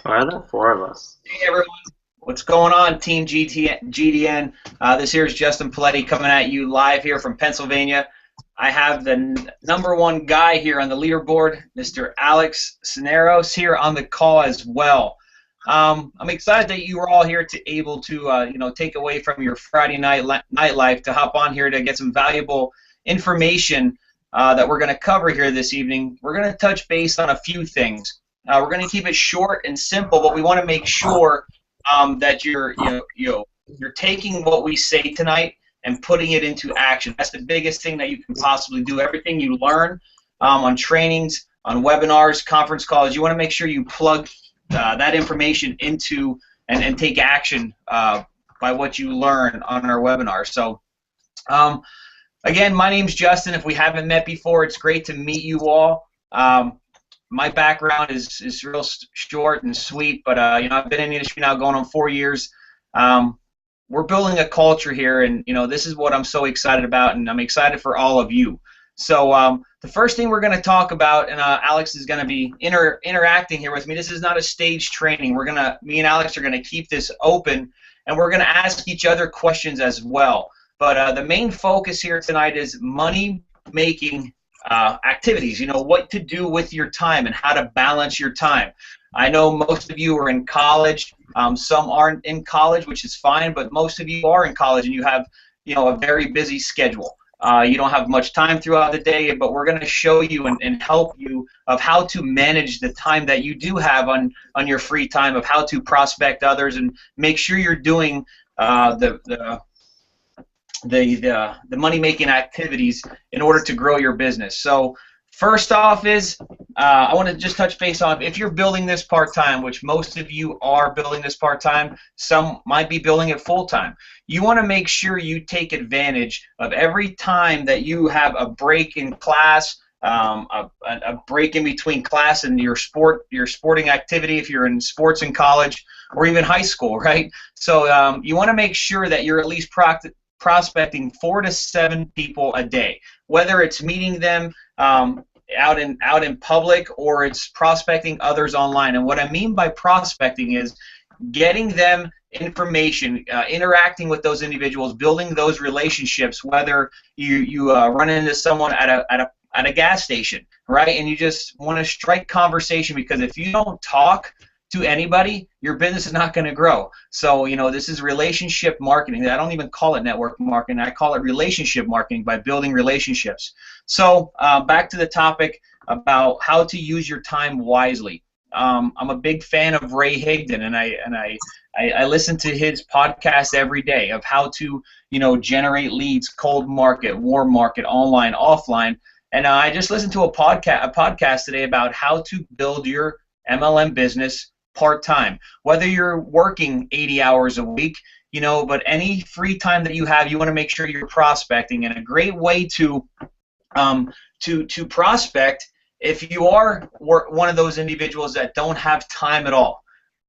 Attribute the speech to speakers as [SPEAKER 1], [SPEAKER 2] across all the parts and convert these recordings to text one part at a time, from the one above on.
[SPEAKER 1] Why are there four of us?
[SPEAKER 2] Hey everyone, what's going on, Team GDN? This here is Justin Paletti coming at you live here from Pennsylvania. I have the number one guy here on the leaderboard, Mr. Alex Cineros, here on the call as well. I'm excited that you were all here to able to take away from your Friday nightlife to hop on here to get some valuable information that we're going to cover here this evening. We're going to touch base on a few things. We're going to keep it short and simple, but we want to make sure that you're taking what we say tonight and putting it into action. That's the biggest thing that you can possibly do. Everything you learn on trainings, on webinars, conference calls, you want to make sure you plug that information into and take action by what you learn on our webinar. So, again, my name's Justin. If we haven't met before, it's great to meet you all. My background is real short and sweet, but I've been in the industry now going on 4 years. We're building a culture here, and this is what I'm so excited about, and I'm excited for all of you. So the first thing we're going to talk about, and Alex is going to be interacting here with me. This is not a stage training. Me and Alex are going to keep this open, and we're going to ask each other questions as well. But the main focus here tonight is money making activities, what to do with your time and how to balance your time. I know most of you are in college. Some aren't in college, which is fine, but most of you are in college and you have, a very busy schedule. You don't have much time throughout the day, but we're going to show you and help you of how to manage the time that you do have on your free time, of how to prospect others and make sure you're doing the money-making activities in order to grow your business. So first off is I want to just touch base on if you're building this part-time, which most of you are building this part-time, some might be building it full-time. You want to make sure you take advantage of every time that you have a break in class, a break in between class and your sporting activity if you're in sports in college or even high school, right? So you want to make sure that you're at least prospecting 4 to 7 people a day, whether it's meeting them out in public or it's prospecting others online. And what I mean by prospecting is getting them information, interacting with those individuals, building those relationships. Whether you run into someone at a gas station, right, and you just want to strike conversation, because if you don't talk to anybody, your business is not going to grow. So this is relationship marketing. I don't even call it network marketing. I call it relationship marketing, by building relationships. So back to the topic about how to use your time wisely. I'm a big fan of Ray Higdon, and I listen to his podcast every day of how to generate leads, cold market, warm market, online, offline. And I just listened to a podcast today about how to build your MLM business part-time, whether you're working 80 hours a week, but any free time that you have, you want to make sure you're prospecting. And a great way to prospect, if you are one of those individuals that don't have time at all,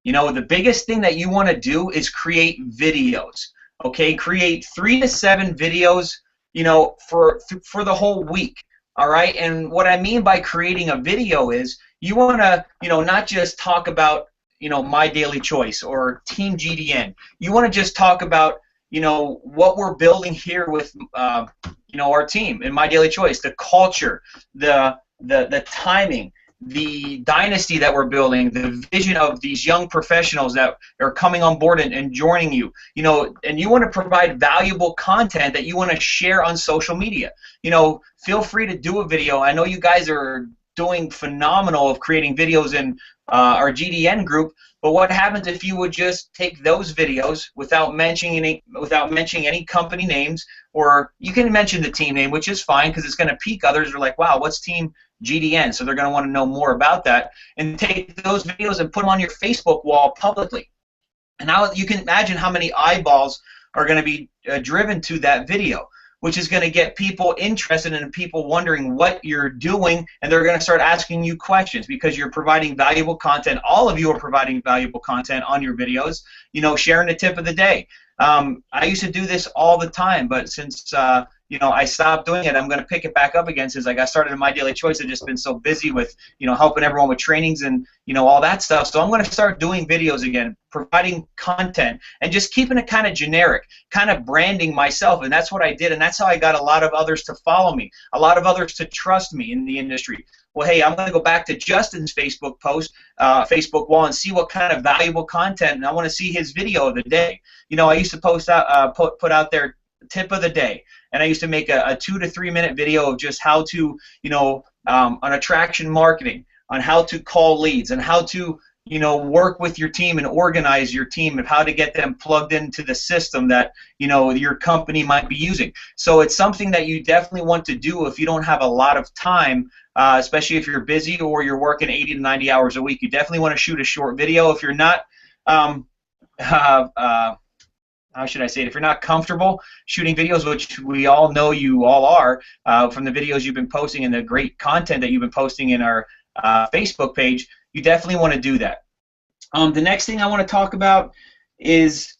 [SPEAKER 2] the biggest thing that you want to do is create videos. Okay, create 3 to 7 videos, for the whole week. All right, and what I mean by creating a video is you want to, not just talk about, My Daily Choice or Team GDN. You want to just talk about, what we're building here with, our team in My Daily Choice, the culture, the timing, the dynasty that we're building, the vision of these young professionals that are coming on board and joining you, and you want to provide valuable content that you want to share on social media. Feel free to do a video. I know you guys are doing phenomenal of creating videos in our GDN group, but what happens if you would just take those videos without mentioning any company names, or you can mention the team name, which is fine because it's going to pique others. They're like, wow, what's Team GDN? So they're going to want to know more about that, and take those videos and put them on your Facebook wall publicly. And now you can imagine how many eyeballs are going to be driven to that video, which is going to get people interested and people wondering what you're doing, and they're going to start asking you questions because you're providing valuable content. All of you are providing valuable content on your videos, sharing the tip of the day. I used to do this all the time, but since I stopped doing it. I'm going to pick it back up again since like I started in My Daily Choice. I've just been so busy with, helping everyone with trainings and, all that stuff. So I'm going to start doing videos again, providing content, and just keeping it kind of generic, kind of branding myself. And that's what I did, and that's how I got a lot of others to follow me, a lot of others to trust me in the industry. Well, hey, I'm going to go back to Justin's Facebook post, Facebook wall, and see what kind of valuable content, and I want to see his video of the day. I used to post out, put out there tip of the day, and I used to make a 2 to 3 minute video of just how to, on attraction marketing, on how to call leads, and how to, work with your team and organize your team, and how to get them plugged into the system that, your company might be using. So it's something that you definitely want to do if you don't have a lot of time, especially if you're busy or you're working 80 to 90 hours a week. You definitely want to shoot a short video. If you're not, how should I say it? If you're not comfortable shooting videos, which we all know you all are, from the videos you've been posting and the great content that you've been posting in our Facebook page, you definitely want to do that. The next thing I want to talk about is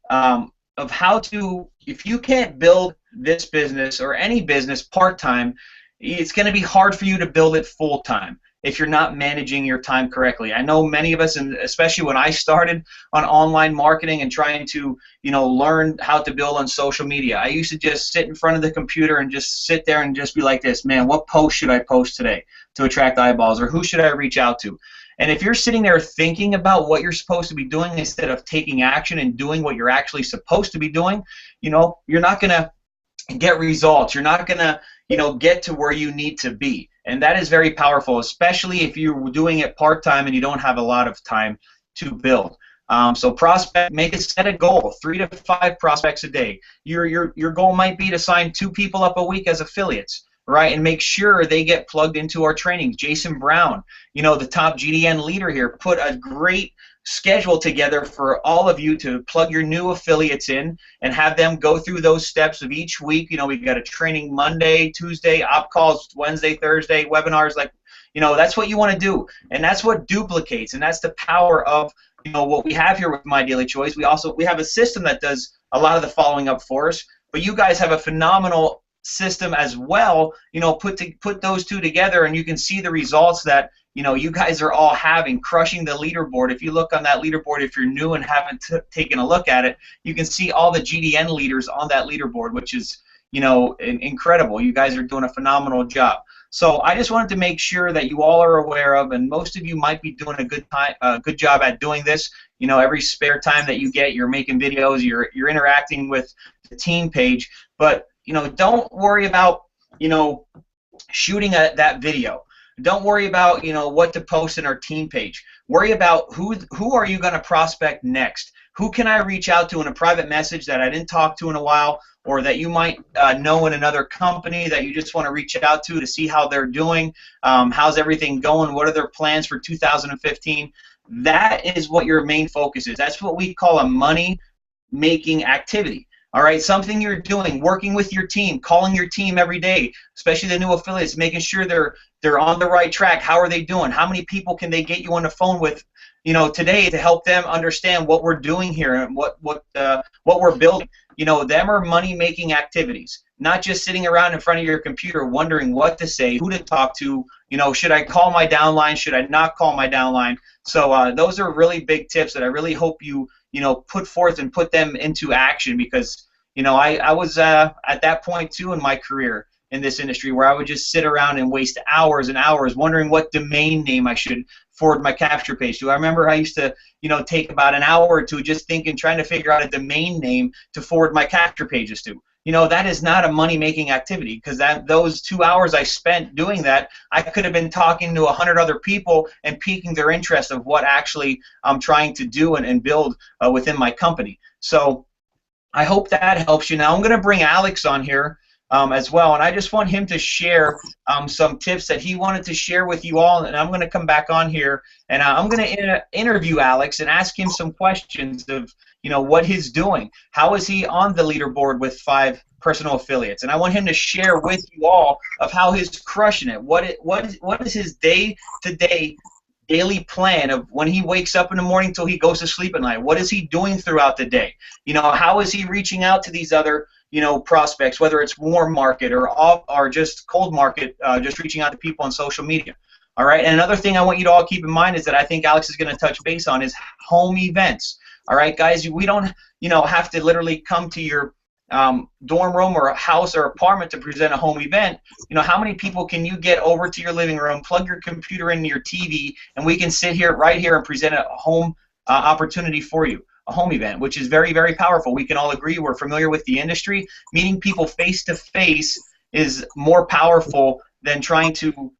[SPEAKER 2] of how to, if you can't build this business or any business part-time, it's going to be hard for you to build it full-time if you're not managing your time correctly. I know many of us, and especially when I started on online marketing and trying to, learn how to build on social media, I used to just sit in front of the computer and just sit there and just be like this, man, what post should I post today to attract eyeballs, or who should I reach out to? And if you're sitting there thinking about what you're supposed to be doing instead of taking action and doing what you're actually supposed to be doing, you're not going to get results. You're not going to, get to where you need to be. And that is very powerful, especially if you're doing it part-time and you don't have a lot of time to build. So set a goal, 3 to 5 prospects a day. Your goal might be to sign 2 people up a week as affiliates, right? And make sure they get plugged into our trainings. Jason Brown, the top GDN leader here, put a great schedule together for all of you to plug your new affiliates in and have them go through those steps of each week. We've got a training Monday, Tuesday, op calls Wednesday, Thursday, webinars. That's what you want to do, and that's what duplicates, and that's the power of what we have here with My Daily Choice. We have a system that does a lot of the following up for us, but you guys have a phenomenal system as well. Put those two together, and you can see the results that you guys are all having, crushing the leaderboard. If you look on that leaderboard, if you're new and haven't taken a look at it, you can see all the GDN leaders on that leaderboard, which is incredible. You guys are doing a phenomenal job. So I just wanted to make sure that you all are aware of, and most of you might be doing a good job at doing this. Every spare time that you get, you're making videos, you're interacting with the team page, but don't worry about shooting that video. Don't worry about what to post in our team page. Worry about who are you going to prospect next. Who can I reach out to in a private message that I didn't talk to in a while, or that you might know in another company that you just want to reach out to see how they're doing, how's everything going, what are their plans for 2015. That is what your main focus is. That's what we call a money-making activity. All right, something you're doing, working with your team, calling your team every day, especially the new affiliates, making sure they're on the right track. How are they doing? How many people can they get you on the phone with, today to help them understand what we're doing here and what we're building? Them are money-making activities, not just sitting around in front of your computer wondering what to say, who to talk to. Should I call my downline? Should I not call my downline? So those are really big tips that I really hope you put forth and put them into action, because I was at that point too in my career in this industry where I would just sit around and waste hours and hours wondering what domain name I should forward my capture page to. I remember I used to take about an hour or two just thinking, trying to figure out a domain name to forward my capture pages to. That is not a money-making activity, because those 2 hours I spent doing that, I could have been talking to 100 other people and piquing their interest of what actually I'm trying to do and build within my company. So I hope that helps you. Now I'm going to bring Alex on here as well, and I just want him to share some tips that he wanted to share with you all, and I'm going to come back on here and I'm going to interview Alex and ask him some questions of what he's doing. How is he on the leaderboard with 5 personal affiliates? And I want him to share with you all of how he's crushing it. What is his day-to-day daily plan of when he wakes up in the morning till he goes to sleep at night? What is he doing throughout the day? How is he reaching out to these other prospects, whether it's warm market or just cold market, just reaching out to people on social media. All right, and another thing I want you to all keep in mind is that I think Alex is going to touch base on is home events. All right, guys, we don't, have to literally come to your dorm room or a house or apartment to present a home event. How many people can you get over to your living room, plug your computer into your TV, and we can sit here right here and present a home opportunity for you, a home event, which is very, very powerful. We can all agree, we're familiar with the industry. Meeting people face to face is more powerful than trying to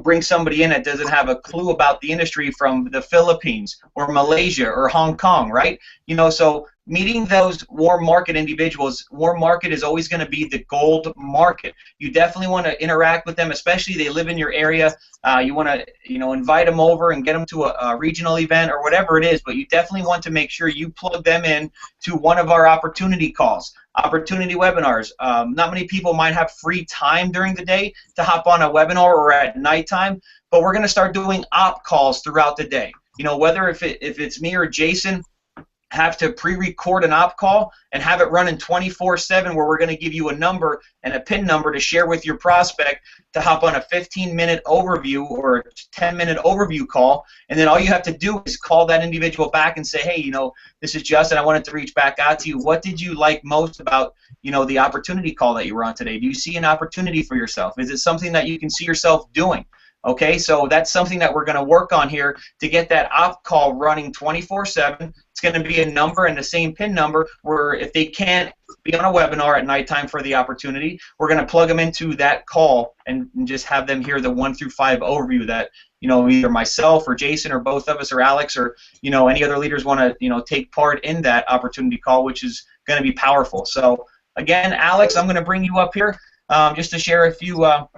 [SPEAKER 2] bring somebody in that doesn't have a clue about the industry from the Philippines or Malaysia or Hong Kong, right? So meeting those warm market individuals, warm market is always going to be the gold market. You definitely want to interact with them, especially they live in your area. You want to, invite them over and get them to a regional event or whatever it is, but you definitely want to make sure you plug them in to one of our opportunity calls, opportunity webinars. Not many people might have free time during the day to hop on a webinar or at nighttime, but we're going to start doing op calls throughout the day. Whether if it's me or Jason, have to pre-record an op call and have it running 24/7, where we're going to give you a number and a PIN number to share with your prospect to hop on a 15-minute overview or a 10-minute overview call, and then all you have to do is call that individual back and say, hey, this is Justin, I wanted to reach back out to you. What did you like most about, the opportunity call that you were on today? Do you see an opportunity for yourself? Is it something that you can see yourself doing? Okay, so that's something that we're going to work on here to get that op call running 24/7. It's going to be a number and the same PIN number where if they can't be on a webinar at nighttime for the opportunity, we're going to plug them into that call and just have them hear the 1 through 5 overview that, either myself or Jason or both of us or Alex or, any other leaders want to, take part in that opportunity call, which is going to be powerful. So, again, Alex, I'm going to bring you up here just to share a few a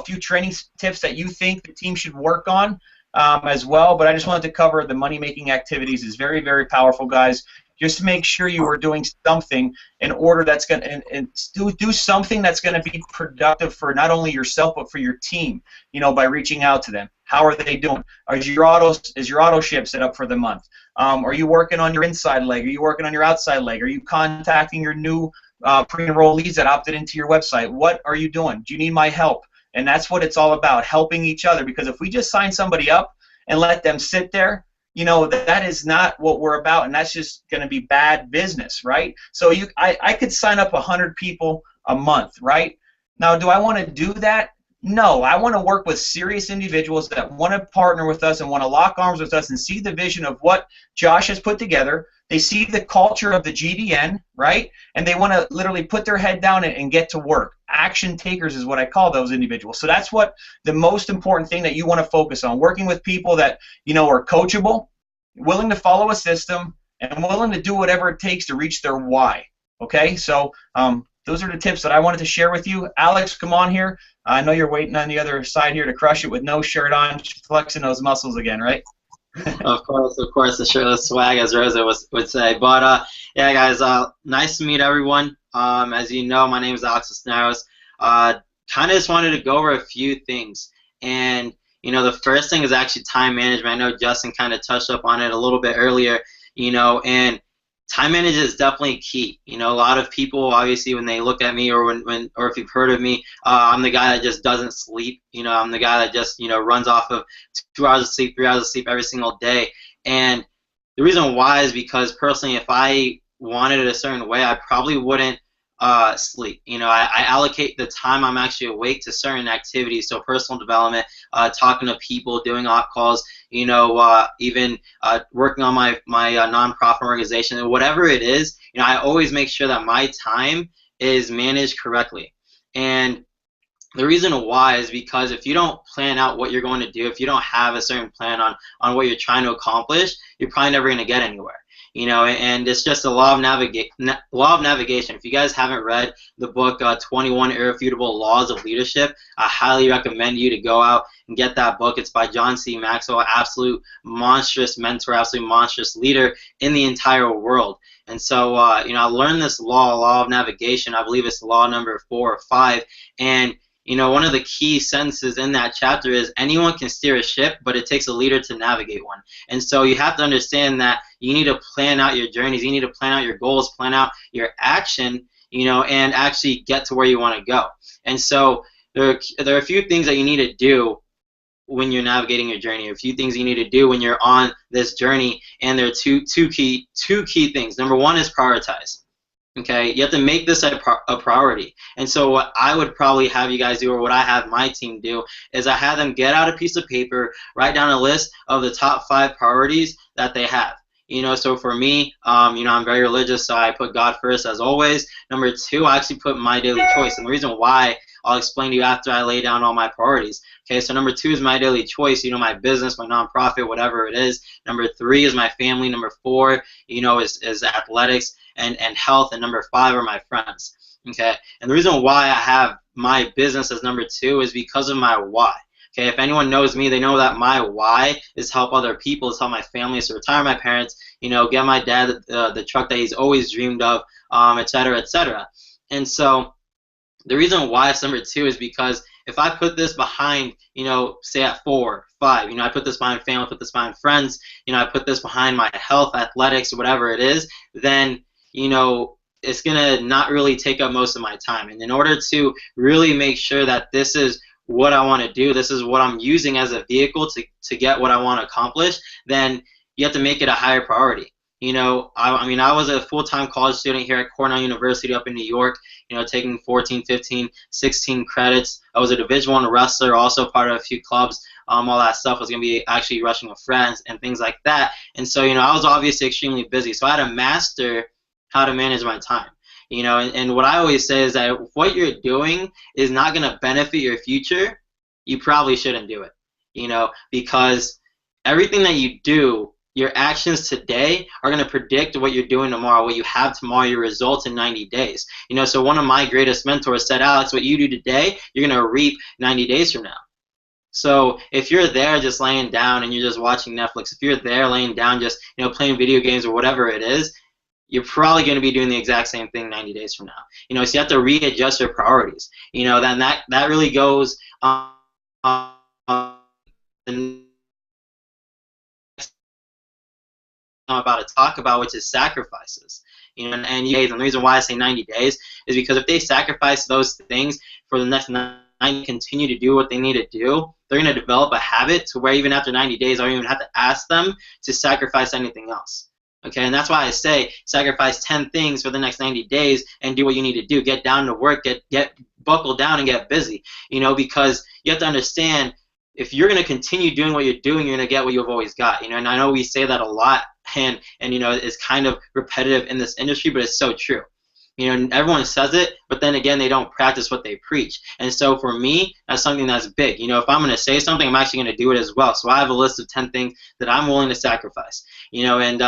[SPEAKER 2] few training tips that you think the team should work on as well. But I just wanted to cover the money-making activities is very, very powerful, guys. Just to make sure you are doing something in order that's going to and do something that's going to be productive for not only yourself but for your team. By reaching out to them. How are they doing? Is your auto ship set up for the month? Are you working on your inside leg? Are you working on your outside leg? Are you contacting your new pre-enrollees that opted into your website? What are you doing? Do you need my help? And that's what it's all about, helping each other. Because if we just sign somebody up and let them sit there, that is not what we're about, and that's just going to be bad business, right? So I could sign up 100 people a month, right? Now, do I want to do that? No, I want to work with serious individuals that want to partner with us and want to lock arms with us and see the vision of what Josh has put together. They see the culture of the GDN, right? And they want to literally put their head down and get to work. Action takers is what I call those individuals. So that's what the most important thing that you want to focus on, working with people that, are coachable, willing to follow a system, and willing to do whatever it takes to reach their why. Okay? So those are the tips that I wanted to share with you. Alex, come on here. I know you're waiting on the other side here to crush it with no shirt on, flexing those muscles again, right?
[SPEAKER 1] Of course, the shirtless swag, as Rosa would say. But yeah, guys, nice to meet everyone. As you know, my name is Alex Cisneros. Kind of just wanted to go over a few things, and the first thing is actually time management. I know Justin kind of touched up on it a little bit earlier, and time management is definitely key. A lot of people, obviously, when they look at me or or if you've heard of me, I'm the guy that just doesn't sleep. I'm the guy that just, runs off of 2 hours of sleep, 3 hours of sleep every single day. And the reason why is because personally, if I wanted it a certain way, I probably wouldn't sleep. I allocate the time I'm actually awake to certain activities, so personal development, talking to people, doing op calls, even working on my nonprofit organization, and whatever it is, I always make sure that my time is managed correctly. And the reason why is because if you don't plan out what you're going to do, if you don't have a certain plan on what you're trying to accomplish, you're probably never going to get anywhere. And it's just a law of navigation. If you guys haven't read the book 21 Irrefutable Laws of Leadership, I highly recommend you to go out and get that book. It's by John C. Maxwell, absolute monstrous mentor, absolute monstrous leader in the entire world. And so, I learned this law of navigation. I believe it's law number 4 or 5. And one of the key sentences in that chapter is anyone can steer a ship, but it takes a leader to navigate one. And so you have to understand that you need to plan out your journeys, you need to plan out your goals, plan out your action and actually get to where you want to go. And so there are a few things that you need to do when you're navigating your journey, a few things you need to do when you're on this journey, and there are two key things. Number one is prioritize. Okay, you have to make this a priority. And so what I would probably have you guys do, or what I have my team do, is I have them get out a piece of paper, write down a list of the top 5 priorities that they have. So for me, I'm very religious, so I put God first as always. Number 2, I actually put my daily choice. And the reason why, I'll explain to you after I lay down all my priorities. Okay, so number 2 is my daily choice, my business, my nonprofit, whatever it is. Number 3 is my family. Number 4, is athletics and health. And number 5 are my friends. Okay, and the reason why I have my business as number 2 is because of my why. Okay, if anyone knows me, they know that my why is help other people, is help my family, is to retire my parents, get my dad the truck that he's always dreamed of, et cetera, et cetera. And so the reason why it's number 2 is because if I put this behind, say at 4, 5, I put this behind family, put this behind friends, I put this behind my health, athletics, whatever it is, then, it's going to not really take up most of my time. And in order to really make sure that this is what I want to do, this is what I'm using as a vehicle to get what I want to accomplish, then you have to make it a higher priority. I was a full-time college student here at Cornell University up in New York, taking 14, 15, 16 credits. I was a Division I wrestler, also part of a few clubs. All that stuff was going to be actually wrestling with friends and things like that. And so, I was obviously extremely busy. So I had to master how to manage my time. And what I always say is that if what you're doing is not going to benefit your future, you probably shouldn't do it. Because everything that you do, your actions today are going to predict what you're doing tomorrow, what you have tomorrow, your results in 90 days. So one of my greatest mentors said, Alex, what you do today, you're going to reap 90 days from now. So if you're there just laying down and you're just watching Netflix, if you're there laying down just playing video games or whatever it is, you're probably going to be doing the exact same thing 90 days from now. So you have to readjust your priorities. Then that really goes on the I'm about to talk about, which is sacrifices. And the reason why I say 90 days is because if they sacrifice those things for the next 90, continue to do what they need to do, they're going to develop a habit to where even after 90 days, I don't even have to ask them to sacrifice anything else. Okay, and that's why I say sacrifice 10 things for the next 90 days and do what you need to do. Get down to work, get buckle down and get busy. Because you have to understand, if you're going to continue doing what you're doing, you're going to get what you've always got. And I know we say that a lot, and it's kind of repetitive in this industry, but it's so true. Everyone says it, but then again, they don't practice what they preach. And so for me, that's something that's big. If I'm going to say something, I'm actually going to do it as well. So I have a list of 10 things that I'm willing to sacrifice. And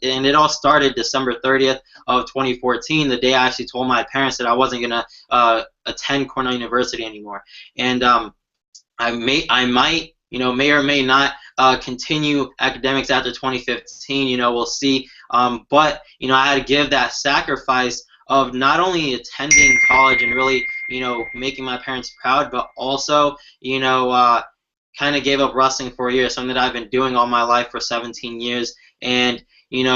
[SPEAKER 1] it all started December 30th of 2014, the day I actually told my parents that I wasn't going to attend Cornell University anymore. And I might, may or may not continue academics after 2015. We'll see. But I had to give that sacrifice of not only attending college and really, making my parents proud, but also, kind of gave up wrestling for a year, something that I've been doing all my life for 17 years. And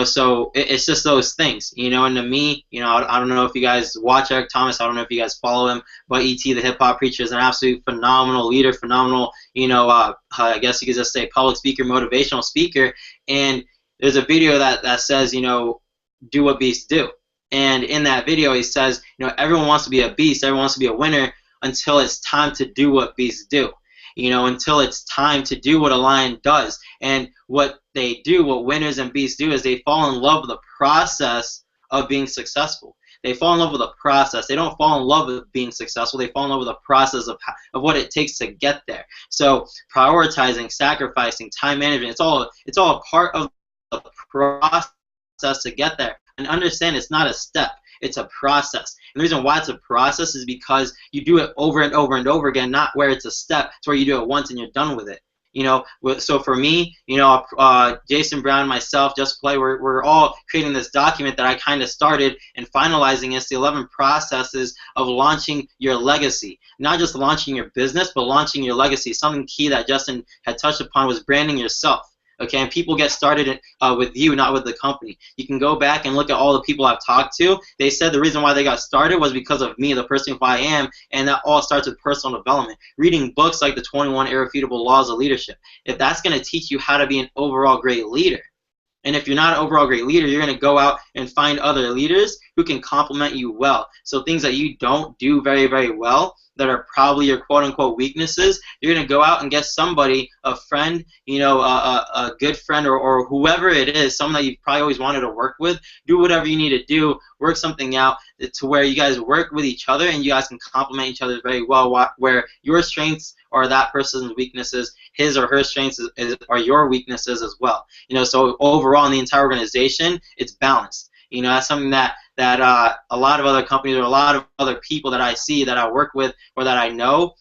[SPEAKER 1] so it's just those things, and to me, I don't know if you guys watch Eric Thomas, I don't know if you guys follow him, but E.T. the Hip Hop Preacher is an absolute phenomenal leader, phenomenal, I guess you could just say public speaker, motivational speaker. And there's a video that says, do what beasts do. And in that video, he says, everyone wants to be a beast, everyone wants to be a winner until it's time to do what beasts do. Until it's time to do what a lion does. And what they do, what winners and beasts do, is they fall in love with the process of being successful. They fall in love with the process. They don't fall in love with being successful. They fall in love with the process of what it takes to get there. So prioritizing, sacrificing, time management, it's all a part of the process to get there. And understand, it's not a step. It's a process. And the reason why it's a process is because you do it over and over and over again, not where it's a step. It's where you do it once and you're done with it. So for me, Jason Brown, myself, Just Play, we're all creating this document that I kind of started and finalizing. It's the 11 processes of launching your legacy. Not just launching your business, but launching your legacy. Something key that Justin had touched upon was branding yourself. Okay, and people get started with you, not with the company. You can go back and look at all the people I've talked to. They said the reason why they got started was because of me, the person who I am, and that all starts with personal development. Reading books like the 21 Irrefutable Laws of Leadership. If that's going to teach you how to be an overall great leader, and if you're not an overall great leader, you're going to go out and find other leaders who can complement you well. So things that you don't do very, very well, that are probably your quote-unquote weaknesses, you're going to go out and get somebody, a friend, a good friend, or whoever it is, someone that you've probably always wanted to work with. Do whatever you need to do, work something out to where you guys work with each other and you guys can complement each other very well, where your strengths are that person's weaknesses, his or her strengths are your weaknesses as well. So overall in the entire organization, it's balanced. That's something that a lot of other companies or a lot of other people that I see, that I work with, or that I know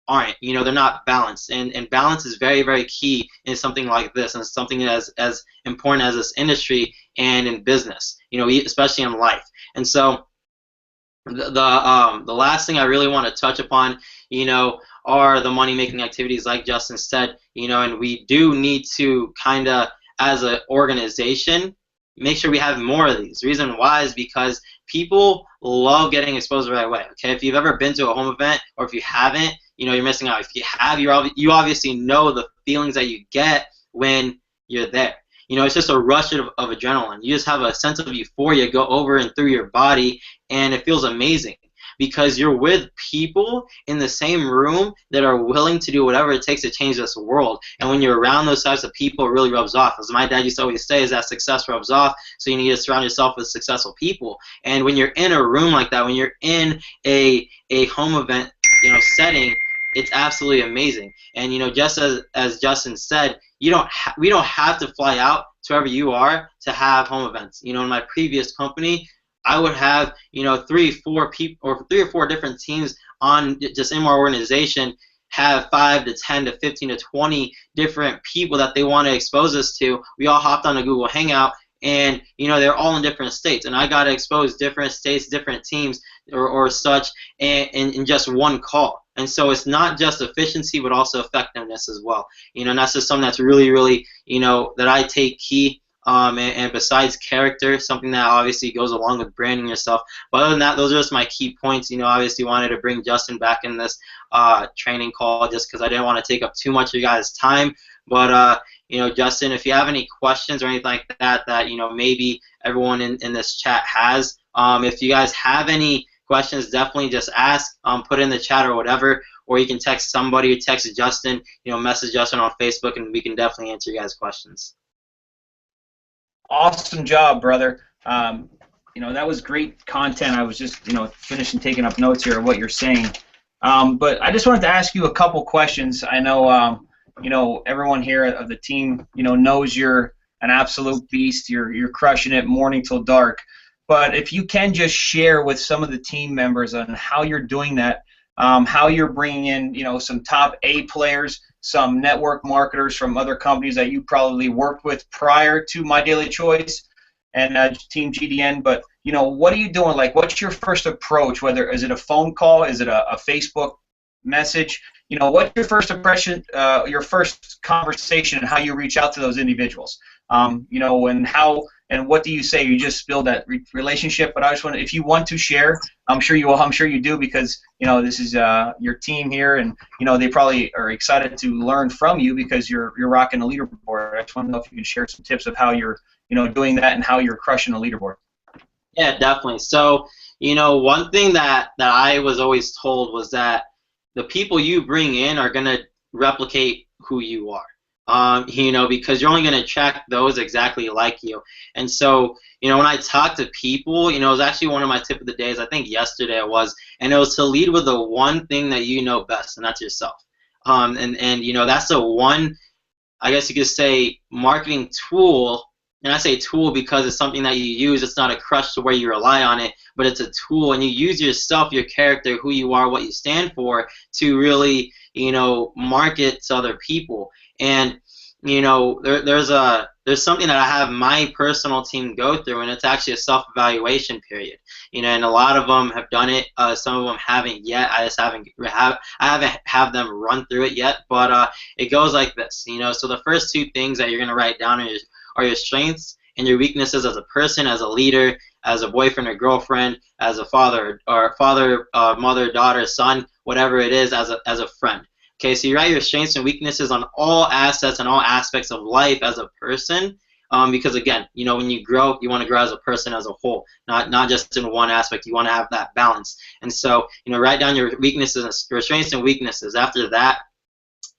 [SPEAKER 1] aren't. They're not balanced. And balance is very, very key in something like this, and something as important as this industry and in business, especially in life. And so the last thing I really want to touch upon, are the money-making activities, like Justin said, and we do need to kind of, as an organization, make sure we have more of these. The reason why is because people love getting exposed the right way. Okay, if you've ever been to a home event, or if you haven't, you're missing out. If you have, you obviously know the feelings that you get when you're there. It's just a rush of adrenaline. You just have a sense of euphoria go over and through your body, and it feels amazing because you're with people in the same room that are willing to do whatever it takes to change this world. And when you're around those types of people, it really rubs off. As my dad used to always say, is that success rubs off, so you need to surround yourself with successful people. And when you're in a room like that, when you're in a home event setting, it's absolutely amazing. And just as Justin said, we don't have to fly out to wherever you are to have home events. In my previous company, I would have 3 or 4 different teams on just in my organization have 5 to 10 to 15 to 20 different people that they want to expose us to. We all hopped on a Google Hangout, and they're all in different states, and I got to expose different states, different teams, or such, in just one call. And so it's not just efficiency, but also effectiveness as well. And that's just something that's really, really, that I take key. And besides character, something that obviously goes along with branding yourself. But other than that, those are just my key points. Obviously wanted to bring Justin back in this training call just because I didn't want to take up too much of you guys' time. But Justin, if you have any questions or anything like that, maybe everyone in this chat has, if you guys have any questions, definitely just ask, put in the chat or whatever, or you can text somebody, or text Justin, message Justin on Facebook, and we can definitely answer you guys' questions.
[SPEAKER 2] Awesome job, brother. That was great content. I was just, finishing taking up notes here of what you're saying. But I just wanted to ask you a couple questions. I know, everyone here of the team, knows you're an absolute beast. You're crushing it morning till dark. But if you can just share with some of the team members on how you're doing that, how you're bringing in, some top A players, some network marketers from other companies that you probably worked with prior to My Daily Choice and Team GDN. But what are you doing? Like, what's your first approach? Whether is it a phone call, is it a Facebook message? What's your first impression, your first conversation, and how you reach out to those individuals? And how and what do you say? You just build that relationship. But I just want to, if you want to share, I'm sure you will. I'm sure you do, because this is your team here, and they probably are excited to learn from you because you're rocking the leaderboard. I just want to know if you can share some tips of how you're doing that and how you're crushing the leaderboard.
[SPEAKER 1] Yeah, definitely. So one thing that I was always told was that the people you bring in are gonna replicate who you are. Because you're only going to attract those exactly like you. And so, when I talk to people, it was actually one of my tip of the days, I think yesterday it was, and it was to lead with the one thing that you know best, and that's yourself. And that's the one, I guess you could say, marketing tool, and I say tool because it's something that you use. It's not a crutch to where you rely on it, but it's a tool, and you use yourself, your character, who you are, what you stand for, to really, market to other people. And there's something that I have my personal team go through, and it's actually a self-evaluation period. And a lot of them have done it. Some of them haven't yet. I just haven't have them run through it yet. But it goes like this. So the first two things that you're gonna write down are your strengths and your weaknesses as a person, as a leader, as a boyfriend or girlfriend, as a father, mother, daughter, son, whatever it is, as a friend. Okay, so you write your strengths and weaknesses on all assets and all aspects of life as a person, because again, when you grow, you want to grow as a person as a whole, not just in one aspect. You want to have that balance. And so, write down your weaknesses, your strengths and weaknesses. After that,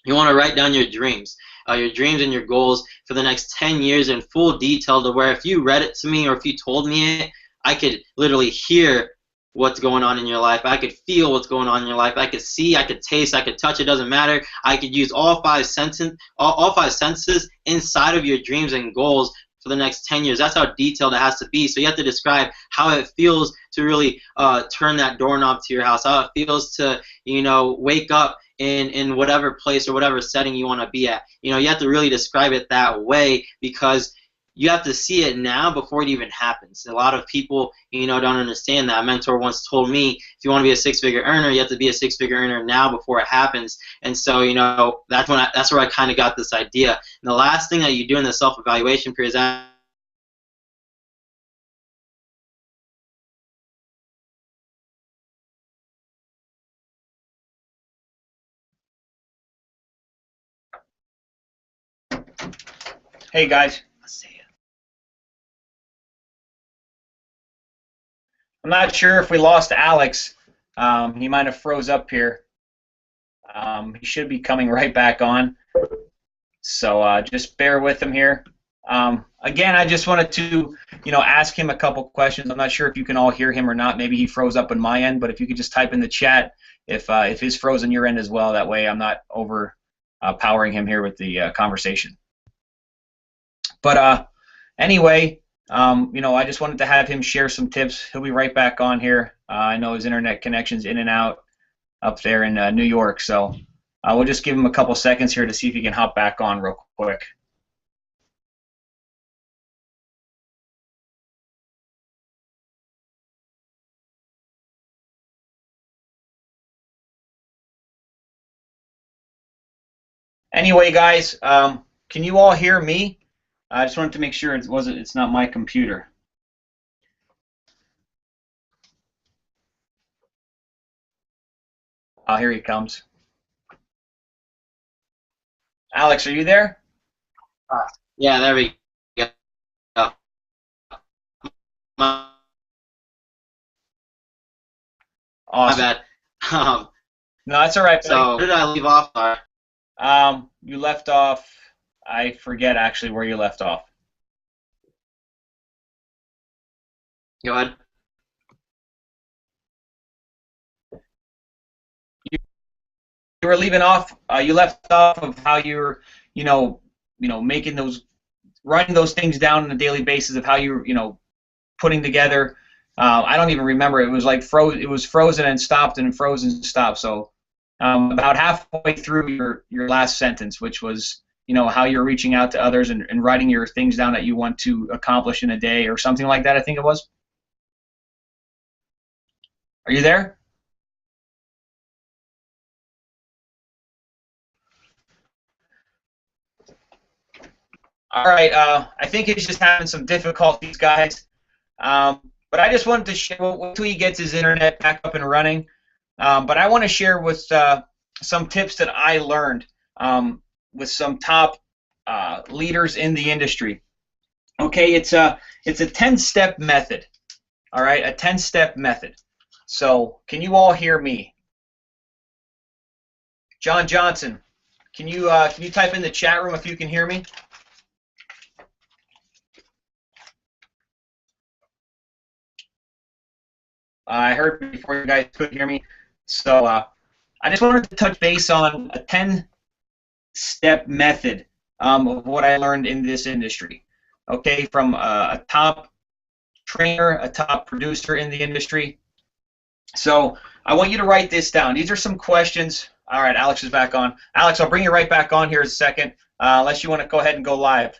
[SPEAKER 1] you want to write down your dreams and your goals for the next 10 years in full detail, to where if you read it to me or if you told me it, I could literally hear what's going on in your life. I could feel what's going on in your life. I could see, I could taste, I could touch. It doesn't matter. I could use all five senses inside of your dreams and goals for the next 10 years. That's how detailed it has to be. So you have to describe how it feels to really turn that doorknob to your house, how it feels to, wake up in whatever place or whatever setting you want to be at. You have to really describe it that way, because you have to see it now before it even happens. A lot of people, don't understand that. A mentor once told me, if you want to be a six-figure earner, you have to be a six-figure earner now before it happens. And so, that's where I kind of got this idea. And the last thing that you do in the self-evaluation period is
[SPEAKER 2] Hey guys. I'm not sure if we lost Alex. He might have froze up here. He should be coming right back on. So just bear with him here. Again, I just wanted to, ask him a couple questions. I'm not sure if you can all hear him or not. Maybe he froze up on my end, but if you could just type in the chat if his frozen your end as well. That way I'm not powering him here with the conversation. But anyway, I just wanted to have him share some tips. He'll be right back on here. I know his internet connection's in and out up there in New York, so we'll just give him a couple seconds here to see if he can hop back on real quick. Anyway, guys, can you all hear me? I just wanted to make sure it's not my computer. Oh, here he comes. Alex, are you there?
[SPEAKER 1] Yeah, there we go. My
[SPEAKER 2] Awesome.
[SPEAKER 1] bad.
[SPEAKER 2] No, that's all right.
[SPEAKER 1] So where did I leave off?
[SPEAKER 2] You left off. I forget actually where you left off.
[SPEAKER 1] Go ahead.
[SPEAKER 2] You were leaving off. You left off of how you're, making writing those things down on a daily basis of how you're, putting together. I don't even remember. It was like it was frozen and stopped and frozen and stopped. So about halfway through your last sentence, which was, how you're reaching out to others and writing your things down that you want to accomplish in a day or something like that, I think it was. Are you there? All right. I think he's just having some difficulties, guys. But I just wanted to share until he gets his internet back up and running. But I want to share with some tips that I learned with some top leaders in the industry. Okay, it's a 10-step method. All right, a 10-step method. So can you all hear me? John Johnson, can you type in the chat room if you can hear me? I heard before you guys could hear me. So I just wanted to touch base on a 10-step method of what I learned in this industry. Okay, from a top trainer, a top producer in the industry. So I want you to write this down. These are some questions. All right, Alex is back on. Alex, I'll bring you right back on here in a second. unless you want to go ahead and go live.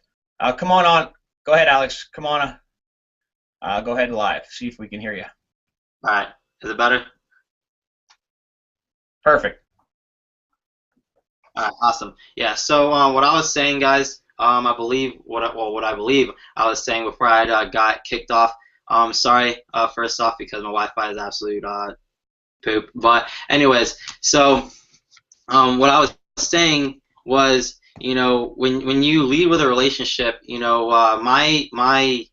[SPEAKER 2] Come on. Go ahead, Alex. Come on. Go ahead live. See if we can hear you.
[SPEAKER 1] All right. Is it better?
[SPEAKER 2] Perfect.
[SPEAKER 1] All right. Awesome. Yeah. So what I was saying, guys, I believe what I believe I was saying before I got kicked off. Sorry. First off, because my Wi-Fi is absolute poop. But anyways, so what I was saying was, when you lead with a relationship, my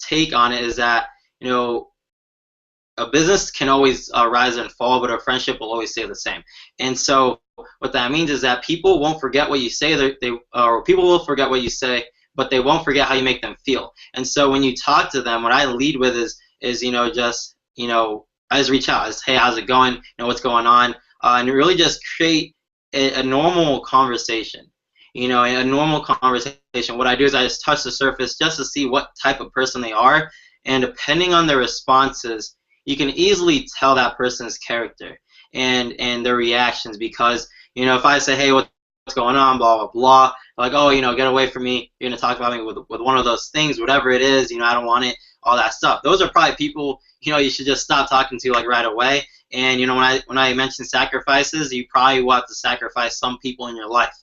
[SPEAKER 1] take on it is that, a business can always rise and fall, but a friendship will always stay the same. And so what that means is that people won't forget what you say, or people will forget what you say, but they won't forget how you make them feel. And so when you talk to them, what I lead with is I just reach out. I just, hey, how's it going? What's going on? And really just create a normal conversation. A normal conversation. What I do is I just touch the surface just to see what type of person they are, and depending on their responses, you can easily tell that person's character and their reactions. Because if I say, hey, what's going on, blah blah blah, like, oh, get away from me, you're gonna talk about me with one of those things, whatever it is, I don't want it, all that stuff. Those are probably people you should just stop talking to, like, right away. And when I mention sacrifices, you probably will have to sacrifice some people in your life,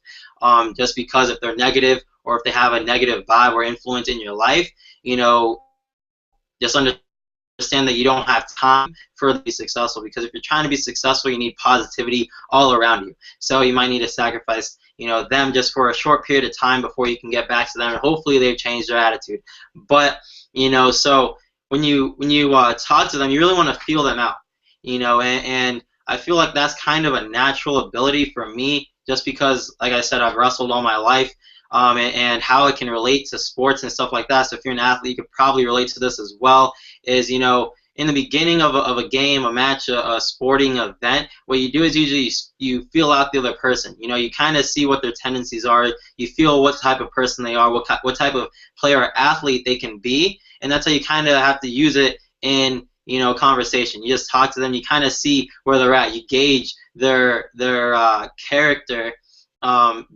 [SPEAKER 1] just because if they're negative, or if they have a negative vibe or influence in your life, just understand that you don't have time for to be successful. Because if you're trying to be successful, you need positivity all around you. So you might need to sacrifice them just for a short period of time before you can get back to them, and hopefully they've changed their attitude. But so when you talk to them, you really want to feel them out, and I feel like that's kind of a natural ability for me, just because, like I said, I've wrestled all my life, and how it can relate to sports and stuff like that. So if you're an athlete, you could probably relate to this as well. Is in the beginning of a game, a match, a sporting event, what you do is usually you feel out the other person. You kind of see what their tendencies are. You feel what type of person they are, what type of player or athlete they can be, and that's how you kind of have to use it in conversation. You just talk to them. You kind of see where they're at. You gauge their character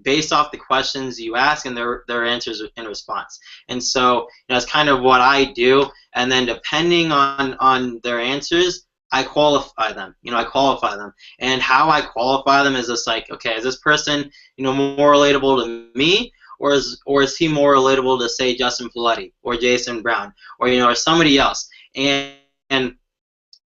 [SPEAKER 1] based off the questions you ask and their answers in response. And so that's kind of what I do. And then depending on their answers, I qualify them. I qualify them. And how I qualify them is just like, okay, is this person more relatable to me, or is he more relatable to, say, Justin Paletti or Jason Brown, or or somebody else? And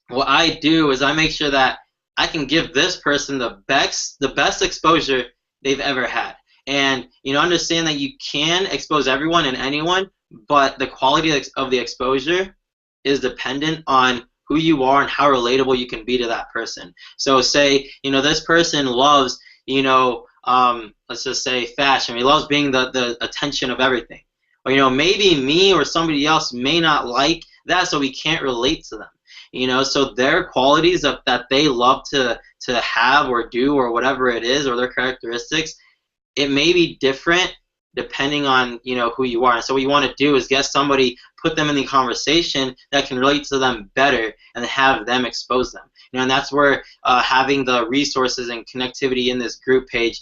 [SPEAKER 1] what I do is I make sure that I can give this person the best exposure they've ever had. And understand that you can expose everyone and anyone, but the quality of the exposure is dependent on who you are and how relatable you can be to that person. So say this person loves let's just say fashion. He loves being the attention of everything. Or maybe me or somebody else may not like that, so we can't relate to them. So their qualities that they love to have or do or whatever it is, or their characteristics, it may be different depending on who you are. And so what you want to do is get somebody, put them in the conversation that can relate to them better, and have them expose them. And that's where having the resources and connectivity in this group page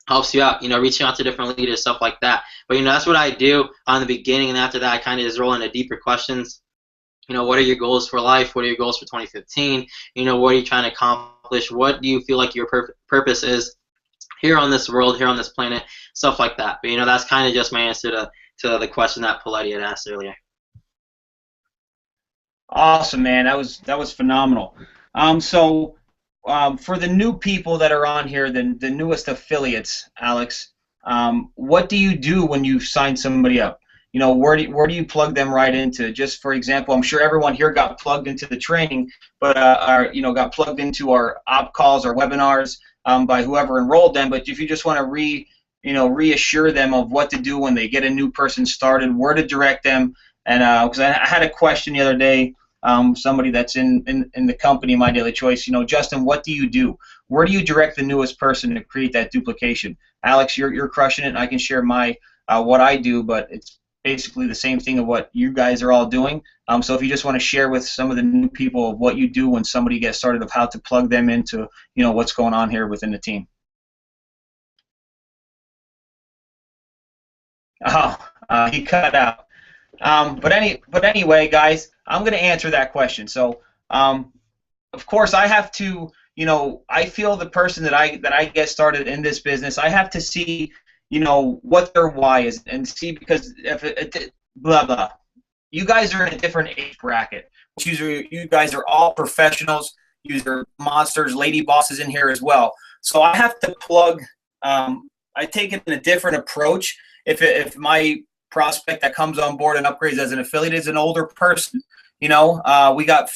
[SPEAKER 1] helps you out, reaching out to different leaders, stuff like that. But that's what I do on the beginning, and after that I kind of just roll into deeper questions. What are your goals for life? What are your goals for 2015? What are you trying to accomplish? What do you feel like your purpose is here on this world, here on this planet, stuff like that. But that's kind of just my answer to the question that Paletti had asked earlier.
[SPEAKER 2] Awesome, man. That was phenomenal. So for the new people that are on here, the newest affiliates, Alex, what do you do when you sign somebody up? Where do you plug them right into? Just for example, I'm sure everyone here got plugged into the training, but got plugged into our op calls or webinars by whoever enrolled them. But if you just want to reassure them of what to do when they get a new person started, where to direct them, and because I had a question the other day, somebody that's in the company, My Daily Choice, Justin, what do you do? Where do you direct the newest person to create that duplication? Alex, you're crushing it, and I can share my what I do, but it's basically the same thing of what you guys are all doing. So if you just want to share with some of the new people of what you do when somebody gets started, of how to plug them into what's going on here within the team. Oh, he cut out. But anyway, guys, I'm going to answer that question. So, of course, I have to, I feel the person that I get started in this business, I have to see, what their why is, and see, because if blah blah. You guys are in a different age bracket. You guys are all professionals. You are monsters, lady bosses in here as well. So I have to plug. I take it in a different approach. If my prospect that comes on board and upgrades as an affiliate is an older person, we got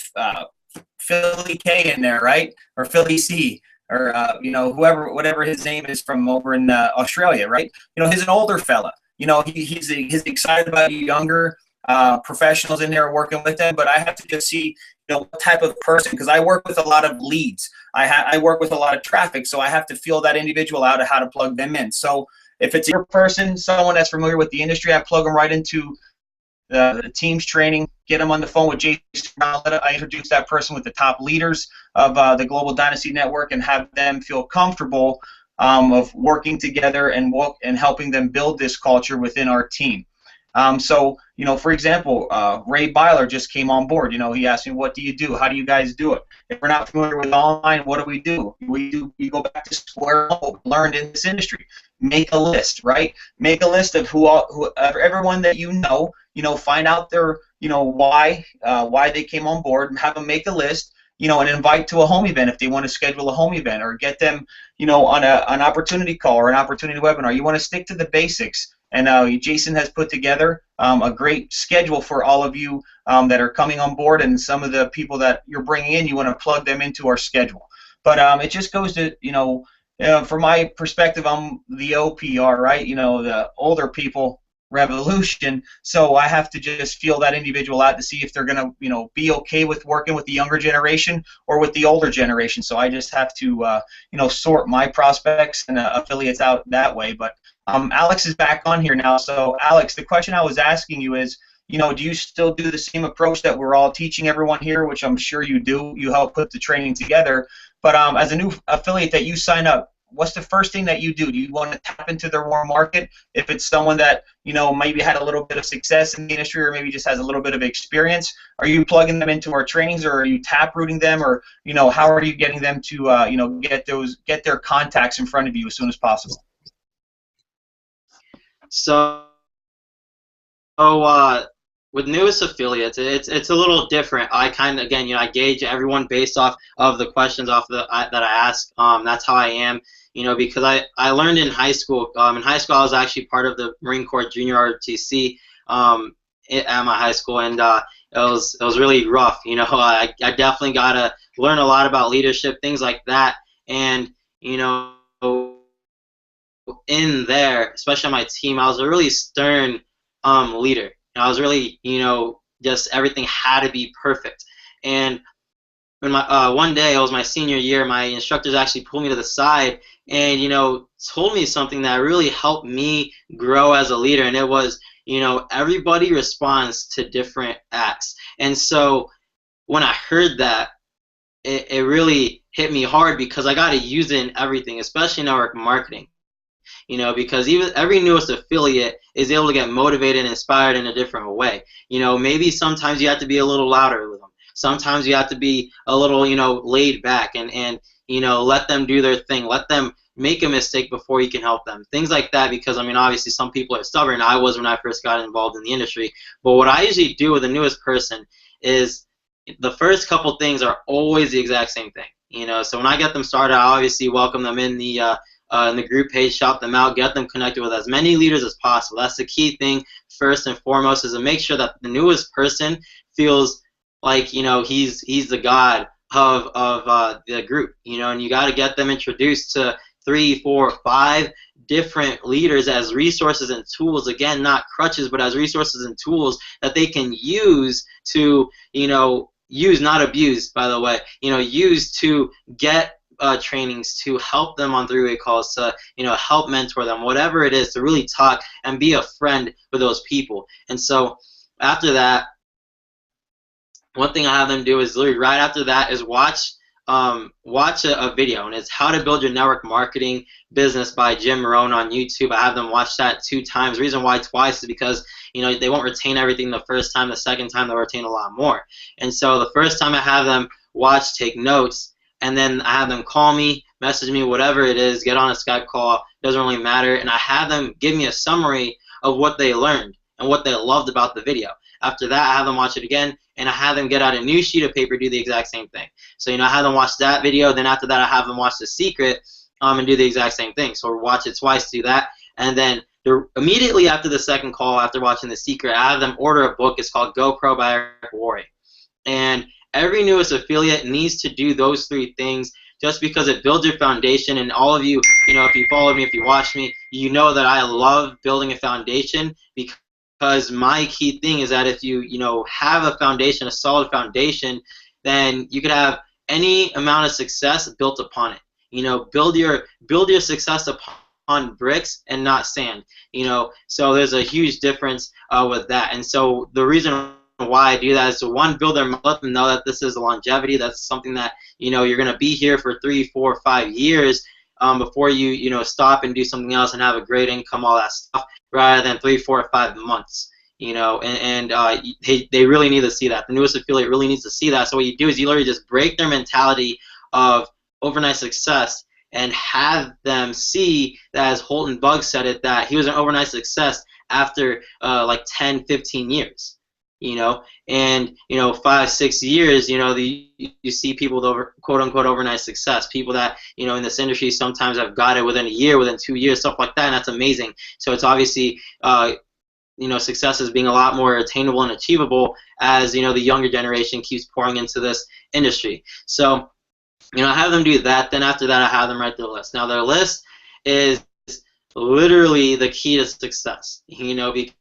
[SPEAKER 2] Philly K in there, right? Or Philly C, or whatever his name is from over in Australia, right? He's an older fella. He's excited about you younger professionals in there working with them, but I have to just see what type of person, because I work with a lot of leads. I work with a lot of traffic, so I have to feel that individual out of how to plug them in. So if it's your person, someone that's familiar with the industry, I plug them right into the team's training, get them on the phone with Jason. I introduce that person with the top leaders of the Global Dynasty Network and have them feel comfortable of working together and helping them build this culture within our team. So, for example, Ray Byler just came on board. He asked me, what do you do? How do you guys do it? If we're not familiar with online, what do? We go back to square one, learned in this industry. Make a list, right? Make a list of everyone that find out their, why they came on board, and have them make a list, and invite to a home event if they want to schedule a home event, or get them, on an opportunity call or an opportunity webinar. You want to stick to the basics. And Jason has put together a great schedule for all of you that are coming on board, and some of the people that you're bringing in, you want to plug them into our schedule. But it just goes to, from my perspective, I'm the OPR, right? The older people revolution. So I have to just feel that individual out to see if they're going to, be okay with working with the younger generation or with the older generation. So I just have to, sort my prospects and affiliates out that way. But Alex is back on here now. So Alex, the question I was asking you is, do you still do the same approach that we're all teaching everyone here, which I'm sure you do? You help put the training together. But as a new affiliate that you sign up, what's the first thing that you do? Do you want to tap into their warm market? If it's someone that, maybe had a little bit of success in the industry, or maybe just has a little bit of experience, are you plugging them into our trainings, or are you tap rooting them, or, how are you getting them to, get their contacts in front of you as soon as possible?
[SPEAKER 1] So, with newest affiliates, it's a little different. I kind of, again, I gauge everyone based off of the questions that I ask. That's how I am, because I learned in high school. In high school, I was actually part of the Marine Corps Junior ROTC at my high school, and it was really rough. I definitely got to learn a lot about leadership, things like that, and in there, especially on my team, I was a really stern leader. I was really, just everything had to be perfect. And when one day, it was my senior year, my instructors actually pulled me to the side and, told me something that really helped me grow as a leader. And it was, everybody responds to different acts. And so when I heard that, it really hit me hard, because I got to use it in everything, especially in network marketing. Because even every newest affiliate is able to get motivated and inspired in a different way. Maybe sometimes you have to be a little louder with them. Sometimes you have to be a little, laid back and let them do their thing. Let them make a mistake before you can help them. Things like that, because, obviously some people are stubborn. I was when I first got involved in the industry. But what I usually do with the newest person is the first couple things are always the exact same thing. So when I get them started, I obviously welcome them in the group page, shout them out, get them connected with as many leaders as possible. That's the key thing, first and foremost, is to make sure that the newest person feels like, he's the god of the group, and you got to get them introduced to 3, 4, 5 different leaders as resources and tools, again, not crutches, but as resources and tools that they can use to, use, not abuse, by the way, use to get trainings, to help them on three-way calls, to help mentor them, whatever it is, to really talk and be a friend with those people. And so after that, one thing I have them do is literally right after that is watch watch a video, and it's How to Build Your Network Marketing Business by Jim Rohn on YouTube. I have them watch that 2 times. The reason why twice is because, you know, they won't retain everything the first time. The second time they'll retain a lot more. And so the first time I have them watch, take notes, and then I have them call me, message me, whatever it is, get on a Skype call, doesn't really matter, and I have them give me a summary of what they learned and what they loved about the video. After that, I have them watch it again, and I have them get out a new sheet of paper, do the exact same thing. So, you know, I have them watch that video, then after that I have them watch The Secret and do the exact same thing. So watch it twice, do that, and then immediately after the second call, after watching The Secret, I have them order a book. It's called Go Pro by Eric Worre. And every newest affiliate needs to do those 3 things just because it builds your foundation. And all of you, you know, if you follow me, if you watch me, you know that I love building a foundation, because my key thing is that if you have a foundation, a solid foundation, then you could have any amount of success built upon it. You know, build your success upon bricks and not sand. You know, so there's a huge difference with that. And so the reason why I do that is to, one, let them know that this is a longevity. That's something that, you know, you're going to be here for 3, 4, 5 years before you stop and do something else and have a great income, all that stuff, rather than 3, 4, 5 months. You know, and they really need to see that. The newest affiliate really needs to see that. So what you do is you literally just break their mentality of overnight success and have them see that, as Holton Buggs said it, that he was an overnight success after like 10, 15 years. You know, and 5, 6 years, you see people with quote unquote overnight success, people that in this industry sometimes have got it within a year, within 2 years, stuff like that, and that's amazing. So it's obviously success is being a lot more attainable and achievable as the younger generation keeps pouring into this industry. So I have them do that. Then after that, I have them write their list. Now their list is literally the key to success. Because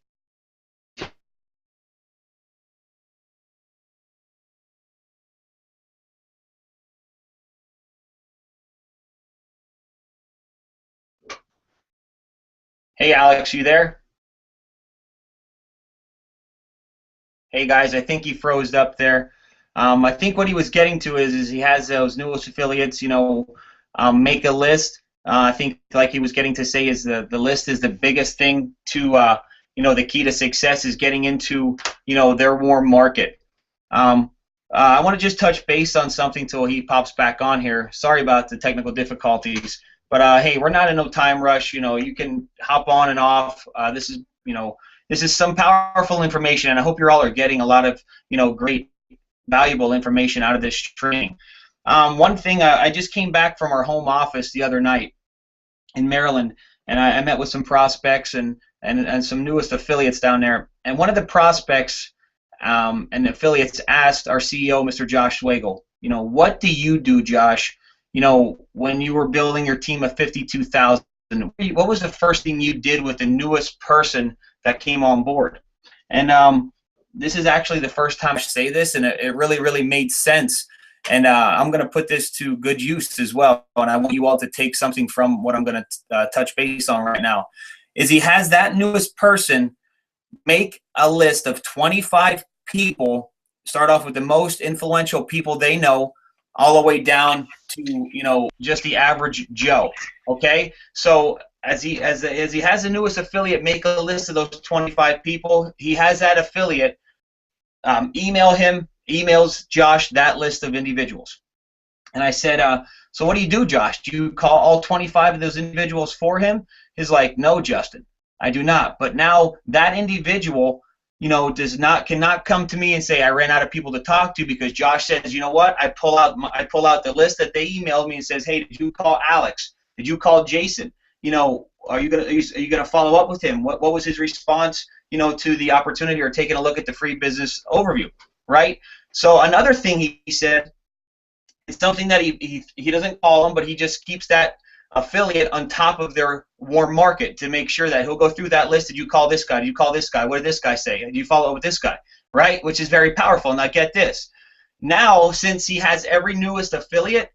[SPEAKER 2] Hey, Alex, you there? Hey, guys, I think he froze up there. I think what he was getting to is he has those newest affiliates, make a list. I think, like he was getting to say, is the list is the biggest thing to, the key to success is getting into, their warm market. I want to just touch base on something till he pops back on here. Sorry about the technical difficulties. But hey, we're not in no time rush. You can hop on and off. This is some powerful information, and I hope you all are getting a lot of great, valuable information out of this training. One thing, I just came back from our home office the other night in Maryland, and I met with some prospects and some newest affiliates down there. And one of the prospects and affiliates asked our CEO, Mr. Josh Swagel, what do you do, Josh? When you were building your team of 52,000, what was the first thing you did with the newest person that came on board? And this is actually the first time I say this, and it really, really made sense. And I'm going to put this to good use as well, and I want you all to take something from what I'm going to touch base on right now, is he has that newest person make a list of 25 people, start off with the most influential people they know, all the way down to just the average Joe. Okay, so as he has the newest affiliate make a list of those 25 people, he has that affiliate emails Josh that list of individuals. And I said, so what do you do, Josh? Do you call all 25 of those individuals for him? He's like, no, Justin, I do not. But now that individual cannot come to me and say I ran out of people to talk to, because Josh says, you know what? I pull out the list that they emailed me and says, hey, did you call Alex? Did you call Jason? Are you gonna follow up with him? What was his response? To the opportunity, or taking a look at the free business overview, right? So another thing he said, it's something that he doesn't call them, but he just keeps that affiliate on top of their warm market to make sure that he'll go through that list. Did you call this guy? Did you call this guy? What did this guy say? Did you follow up with this guy? Right? Which is very powerful. Now get this. Now, since he has every newest affiliate,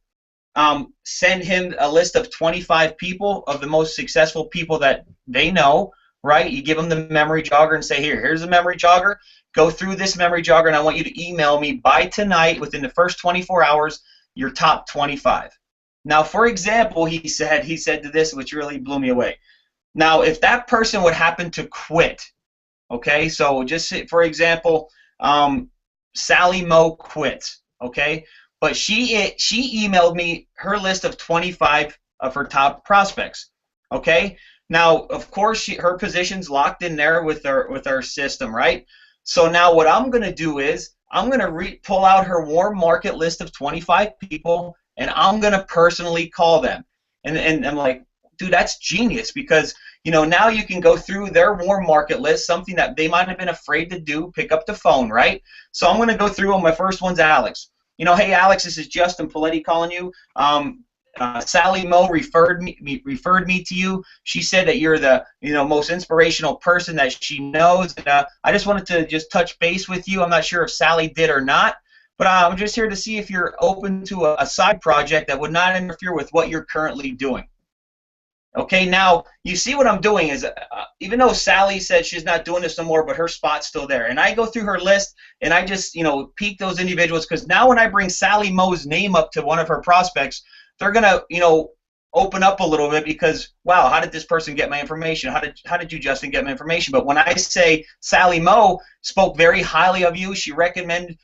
[SPEAKER 2] send him a list of 25 people, of the most successful people that they know, right? You give them the memory jogger and say, here's the memory jogger. Go through this memory jogger, and I want you to email me by tonight, within the first 24 hours, your top 25. Now, for example, he said to this, which really blew me away. Now, if that person would happen to quit, okay, so just say, for example, Sally Moe quits, okay, but she emailed me her list of 25 of her top prospects, okay. Now, of course, her position's locked in there with our system, right? So now what I'm going to do is I'm going to pull out her warm market list of 25 people, and I'm going to personally call them. And I'm like, dude, that's genius, because now you can go through their warm market list, something that they might have been afraid to do, pick up the phone, right? So I'm going to go through them. My first one's Alex. Hey, Alex, this is Justin Poletti calling you. Sally Moe referred me to you. She said that you're the most inspirational person that she knows. And, I just wanted to just touch base with you. I'm not sure if Sally did or not, but I'm just here to see if you're open to a side project that would not interfere with what you're currently doing. Okay, now you see what I'm doing is even though Sally said she's not doing this no more, but her spot's still there, and I go through her list and I just peek those individuals, because now when I bring Sally Moe's name up to one of her prospects, they're gonna open up a little bit, because wow, how did this person get my information? How did you, Justin, get my information? But when I say Sally Moe spoke very highly of you, she recommended.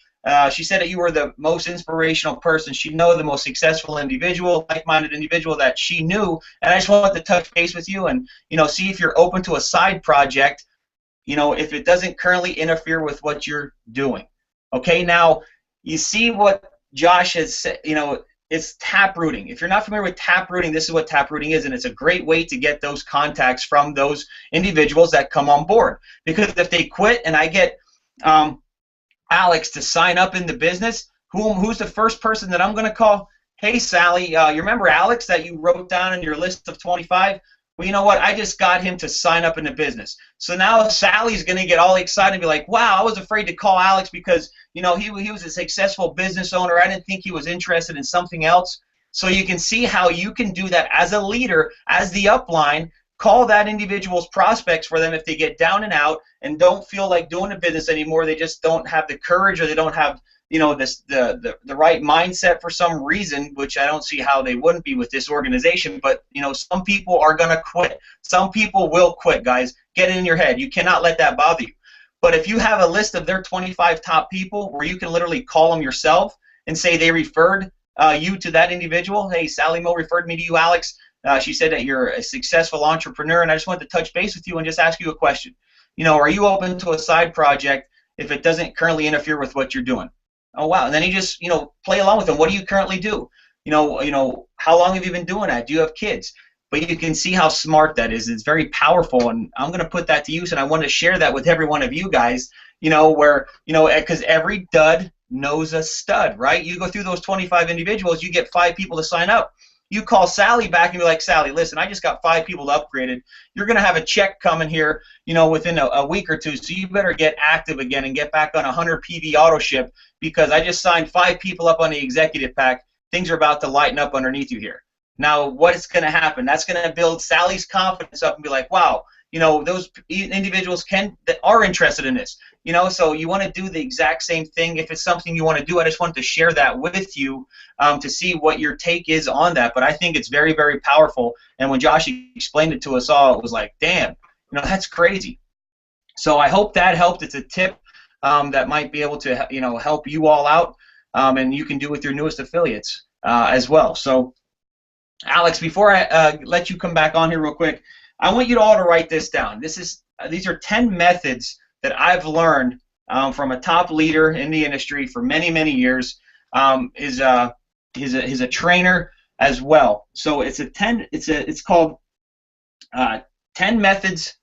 [SPEAKER 2] She said that you were the most inspirational person she knew, the most successful individual, like-minded individual that she knew, and I just wanted to touch base with you and see if you're open to a side project, if it doesn't currently interfere with what you're doing. Okay, now you see what Josh has said. It's taprooting. If you're not familiar with taprooting, this is what taprooting is, and it's a great way to get those contacts from those individuals that come on board. Because if they quit and I get Alex to sign up in the business, who's the first person that I'm going to call? Hey, Sally, you remember Alex that you wrote down in your list of 25? Well, you know what? I just got him to sign up in the business. So now Sally's going to get all excited and be like, wow, I was afraid to call Alex because, he was a successful business owner. I didn't think he was interested in something else. So you can see how you can do that as a leader, as the upline. Call that individual's prospects for them if they get down and out and don't feel like doing a business anymore. They just don't have the courage, or they don't have the right mindset for some reason, which I don't see how they wouldn't be with this organization. But some people are gonna quit. Some people will quit, guys. Get it in your head. You cannot let that bother you. But if you have a list of their 25 top people where you can literally call them yourself and say they referred you to that individual. Hey, Sally Moe referred me to you, Alex. She said that you're a successful entrepreneur, and I just wanted to touch base with you and just ask you a question. Are you open to a side project if it doesn't currently interfere with what you're doing? Oh, wow. And then you just, play along with them. What do you currently do? How long have you been doing that? Do you have kids? But you can see how smart that is. It's very powerful, and I'm going to put that to use, and I want to share that with every one of you guys, because every dud knows a stud, right? You go through those 25 individuals, you get 5 people to sign up. You call Sally back and be like, Sally, listen, I just got 5 people upgraded. You're going to have a check coming here, within a week or two, so you better get active again and get back on 100 PV auto ship, because I just signed 5 people up on the executive pack. Things are about to lighten up underneath you here. Now, what is going to happen? That's going to build Sally's confidence up and be like, wow, those individuals that are interested in this. So you want to do the exact same thing if it's something you want to do. I just wanted to share that with you to see what your take is on that. But I think it's very, very powerful. And when Josh explained it to us all, it was like, damn, that's crazy. So I hope that helped. It's a tip that might be able to help you all out, and you can do with your newest affiliates as well. So, Alex, before I let you come back on here real quick, I want you all to write this down. These are 10 methods that I've learned from a top leader in the industry for many, many years. He's a trainer as well. So it's called 10 methods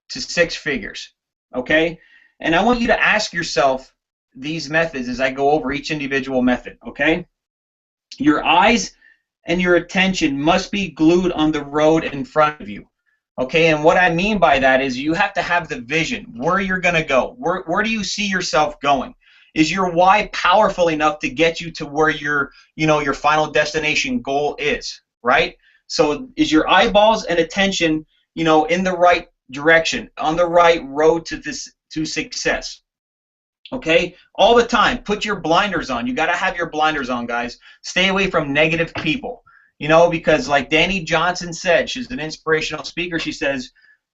[SPEAKER 2] to 6 figures. Okay, and I want you to ask yourself these methods as I go over each individual method. Okay, your eyes and your attention must be glued on the road in front of you. Okay, and what I mean by that is you have to have the vision, where you're going to go. Where do you see yourself going? Is your why powerful enough to get you to where your final destination goal is, right? So is your eyeballs and attention, in the right direction, on the right road to success? Okay, all the time. Put your blinders on. You got to have your blinders on, guys. Stay away from negative people. You know, because like Danny Johnson said, she's an inspirational speaker. She says,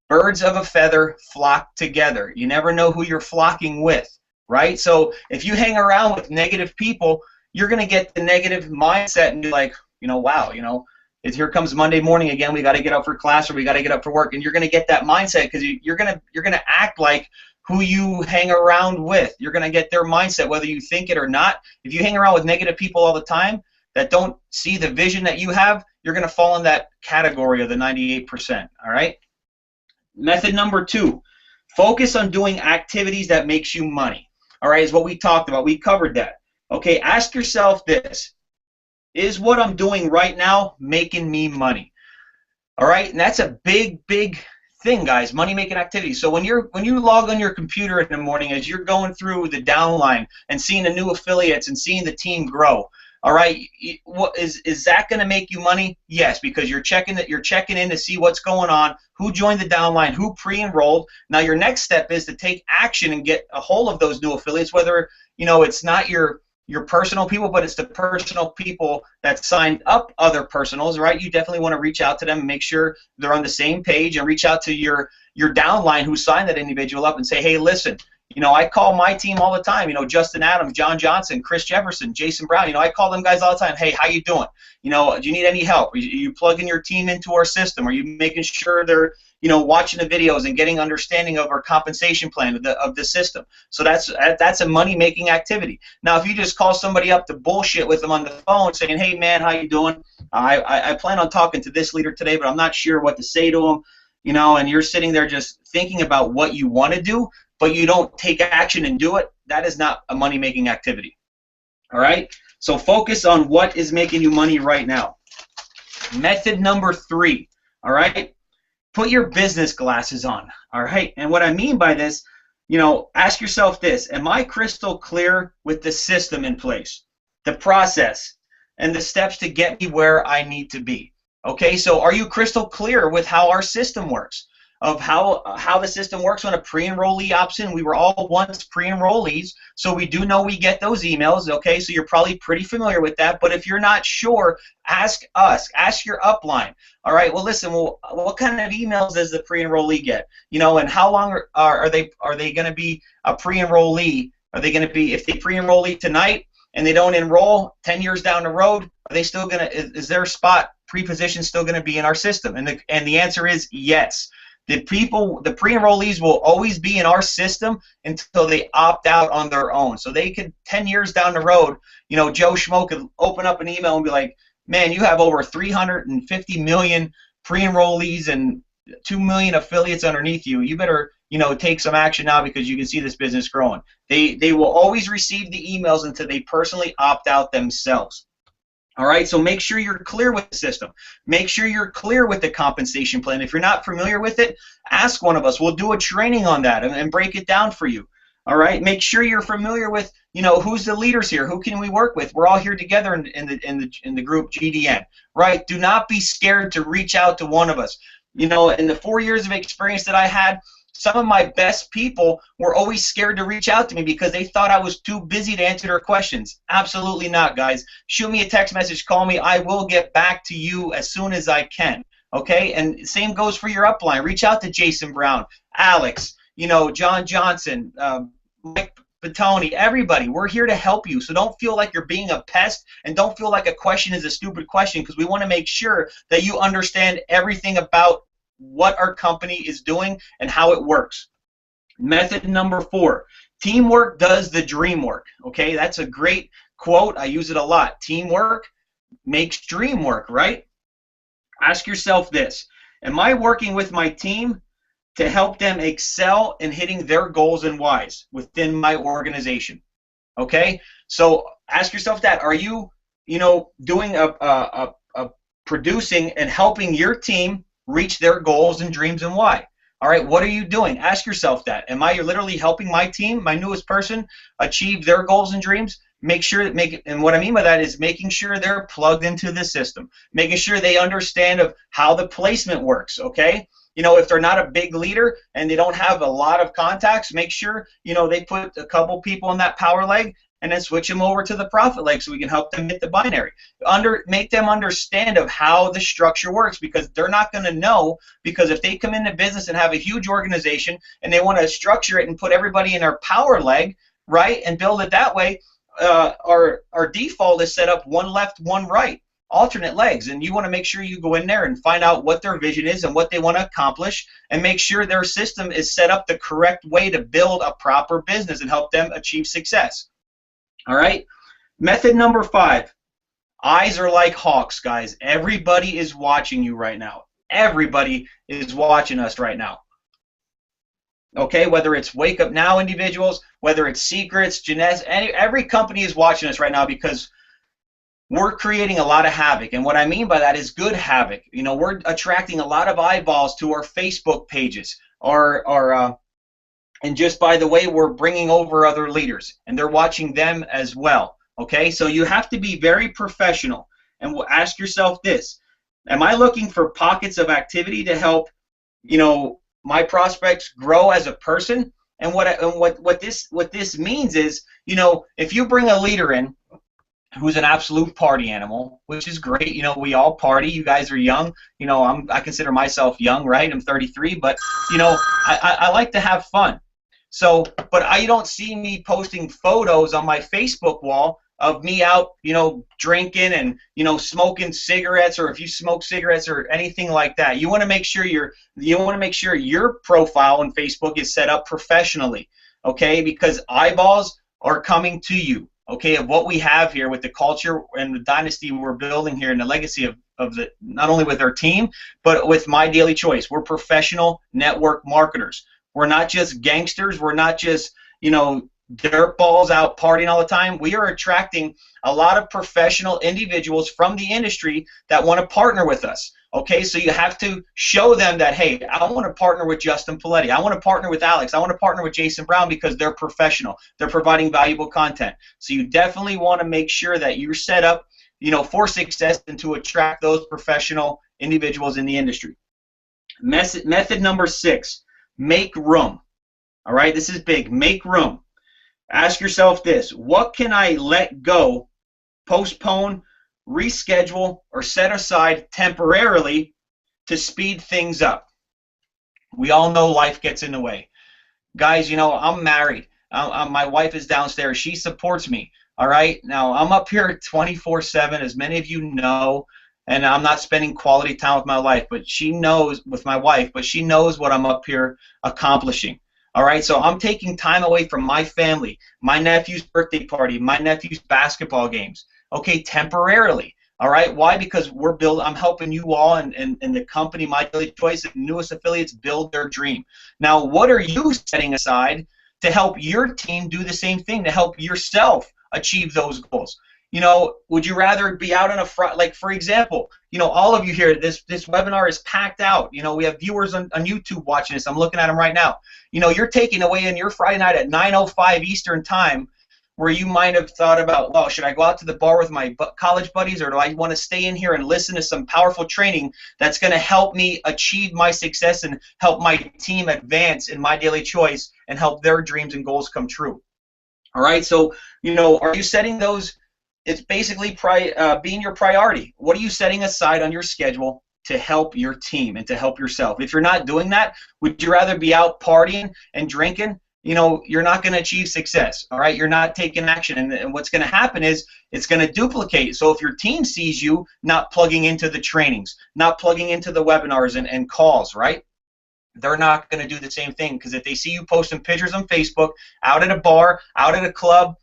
[SPEAKER 2] birds of a feather flock together. You never know who you're flocking with, right? So if you hang around with negative people, you're going to get the negative mindset and be like, you know, wow, you know, here comes Monday morning again. We got to get up for class or we got to get up for work, and you're going to get that mindset because you're gonna act like who you hang around with. You're going to get their mindset whether you think it or not. If you hang around with negative people all the time that don't see the vision that you have, you're going to fall in that category of the 98%, all right? Method number 2, focus on doing activities that makes you money, all right, is what we talked about. We covered that. Okay, ask yourself this. Is what I'm doing right now making me money? All right, and that's a big thing, guys, money-making activities. So when you log on your computer in the morning as you're going through the downline and seeing the new affiliates and seeing the team grow, all right, what is that going to make you money? Yes, because you're checking in to see what's going on, who joined the downline, who pre-enrolled. Now your next step is to take action and get a hold of those new affiliates, whether, you know, it's not your personal people, but it's the personal people that signed up other personals, right? You definitely want to reach out to them and make sure they're on the same page, and reach out to your downline who signed that individual up and say, hey, listen, you know, I call my team all the time, you know, Justin Adams, John Johnson, Chris Jefferson, Jason Brown, you know, I call them guys all the time. Hey, how you doing? You know, do you need any help? Are you plugging your team into our system? Are you making sure they're, you know, watching the videos and getting understanding of our compensation plan of the system? So that's a money-making activity. Now, if you just call somebody up to bullshit with them on the phone saying, hey, man, how you doing? I plan on talking to this leader today, but I'm not sure what to say to him, you know, and you're sitting there just thinking about what you want to do, but you don't take action and do it, that is not a money-making activity. All right? So focus on what is making you money right now. Method number 3, all right? Put your business glasses on, all right? And what I mean by this, you know, ask yourself this: am I crystal clear with the system in place, the process, and the steps to get me where I need to be? Okay, so are you crystal clear with how our system works, of how the system works on a pre-enrollee option? We were all once pre-enrollees, so we do know we get those emails, okay? So you're probably pretty familiar with that, but if you're not sure, ask us, ask your upline. All right, well, listen, well, what kind of emails does the pre-enrollee get? You know, and how long are they going to be a pre-enrollee? Are they going to be, if they pre-enrollee tonight and they don't enroll 10 years down the road, are they still going to, is their spot pre-position still going to be in our system? And the answer is yes. The pre-enrollees will always be in our system until they opt out on their own. So they could, 10 years down the road, you know, Joe Schmo could open up an email and be like, man, you have over 350 million pre-enrollees and 2 million affiliates underneath you. You better, you know, take some action now because you can see this business growing. They will always receive the emails until they personally opt out themselves. All right, so make sure you're clear with the system. Make sure you're clear with the compensation plan. If you're not familiar with it, ask one of us. We'll do a training on that and break it down for you. All right, make sure you're familiar with, you know, who's the leaders here, who can we work with. We're all here together in the group GDN, right? Do not be scared to reach out to one of us. You know, in the 4 years of experience that I had, some of my best people were always scared to reach out to me because they thought I was too busy to answer their questions. Absolutely not, guys. Shoot me a text message, call me. I will get back to you as soon as I can. Okay? And same goes for your upline. Reach out to Jason Brown, Alex, you know, John Johnson, Mike Petoni, everybody. We're here to help you. So don't feel like you're being a pest, and don't feel like a question is a stupid question, because we want to make sure that you understand everything about what our company is doing and how it works. Method number 4, teamwork does the dream work. Okay, that's a great quote. I use it a lot. Teamwork makes dream work, right? Ask yourself this: am I working with my team to help them excel in hitting their goals and whys within my organization? Okay, so ask yourself that. Are you, you know, doing producing and helping your team reach their goals and dreams and why? All right, what are you doing? Ask yourself that. Am I literally helping my team, my newest person, achieve their goals and dreams? Make sure that and what I mean by that is making sure they're plugged into the system, making sure they understand of how the placement works, okay? if they're not a big leader and they don't have a lot of contacts, make sure, they put a couple people in that power leg and then switch them over to the profit leg so we can help them hit the binary. Make them understand of how the structure works, because they're not going to know, because if they come into business and have a huge organization and they want to structure it and put everybody in their power leg, right, and build it that way, our default is set up one left, one right, alternate legs, and you want to make sure you go in there and find out what their vision is and what they want to accomplish, and make sure their system is set up the correct way to build a proper business and help them achieve success. All right, method number 5. Eyes are like hawks, guys. Everybody is watching you right now. Everybody is watching us right now. Okay, whether it's Wake Up Now individuals, whether it's Secrets, Jeunesse, every company is watching us right now, because we're creating a lot of havoc. And what I mean by that is good havoc. We're attracting a lot of eyeballs to our Facebook pages, and just by the way, we're bringing over other leaders, and they're watching them as well. Okay, so you have to be very professional, and we'll ask yourself this: am I looking for pockets of activity to help, my prospects grow as a person? And what this means is, if you bring a leader in who's an absolute party animal, which is great. We all party. You guys are young. I consider myself young, right? I'm 33, but I like to have fun. So, but you don't see me posting photos on my Facebook wall of me out, drinking and, smoking cigarettes, or if you smoke cigarettes or anything like that. You want to make sure your profile on Facebook is set up professionally, okay? Because eyeballs are coming to you, okay, of what we have here with the culture and the dynasty we're building here, and the legacy of the, not only with our team, but with My Daily Choice. We're professional network marketers. We're not just gangsters. We're not just, dirt balls out partying all the time. We are attracting a lot of professional individuals from the industry that want to partner with us. Okay, so you have to show them that, hey, I want to partner with Justin Paletti. I want to partner with Alex. I want to partner with Jason Brown, because they're professional. They're providing valuable content. So you definitely want to make sure that you're set up, for success and to attract those professional individuals in the industry. Method number 6, make room. All right, this is big. Make room. Ask yourself this: what can I let go, postpone, reschedule, or set aside temporarily to speed things up? We all know life gets in the way. Guys, I'm married. My wife is downstairs. She supports me. All right? Now, I'm up here 24/7, as many of you know, and I'm not spending quality time with my life, but she knows, with my wife, but she knows what I'm up here accomplishing. All right, so I'm taking time away from my family, my nephew's birthday party, my nephew's basketball games, okay, temporarily. All right, why? Because I'm helping you all and the company, My Daily Choice, and newest affiliates build their dream. Now, what are you setting aside to help your team do the same thing, to help yourself achieve those goals? Would you rather be out on a like, for example, all of you here, this webinar is packed out. We have viewers on YouTube watching this. I'm looking at them right now. You're taking away in your Friday night at 9:05 Eastern time, where you might have thought about, well, should I go out to the bar with my college buddies, or do I want to stay in here and listen to some powerful training that's going to help me achieve my success and help my team advance in My Daily Choice and help their dreams and goals come true? All right, so, are you setting those? It's basically being your priority. What are you setting aside on your schedule to help your team and to help yourself? If you're not doing that, would you rather be out partying and drinking? You're not going to achieve success. All right, you're not taking action, and what's going to happen is it's going to duplicate. So if your team sees you not plugging into the trainings, not plugging into the webinars and calls, right? They're not going to do the same thing, because if they see you posting pictures on Facebook, out at a bar, out at a club,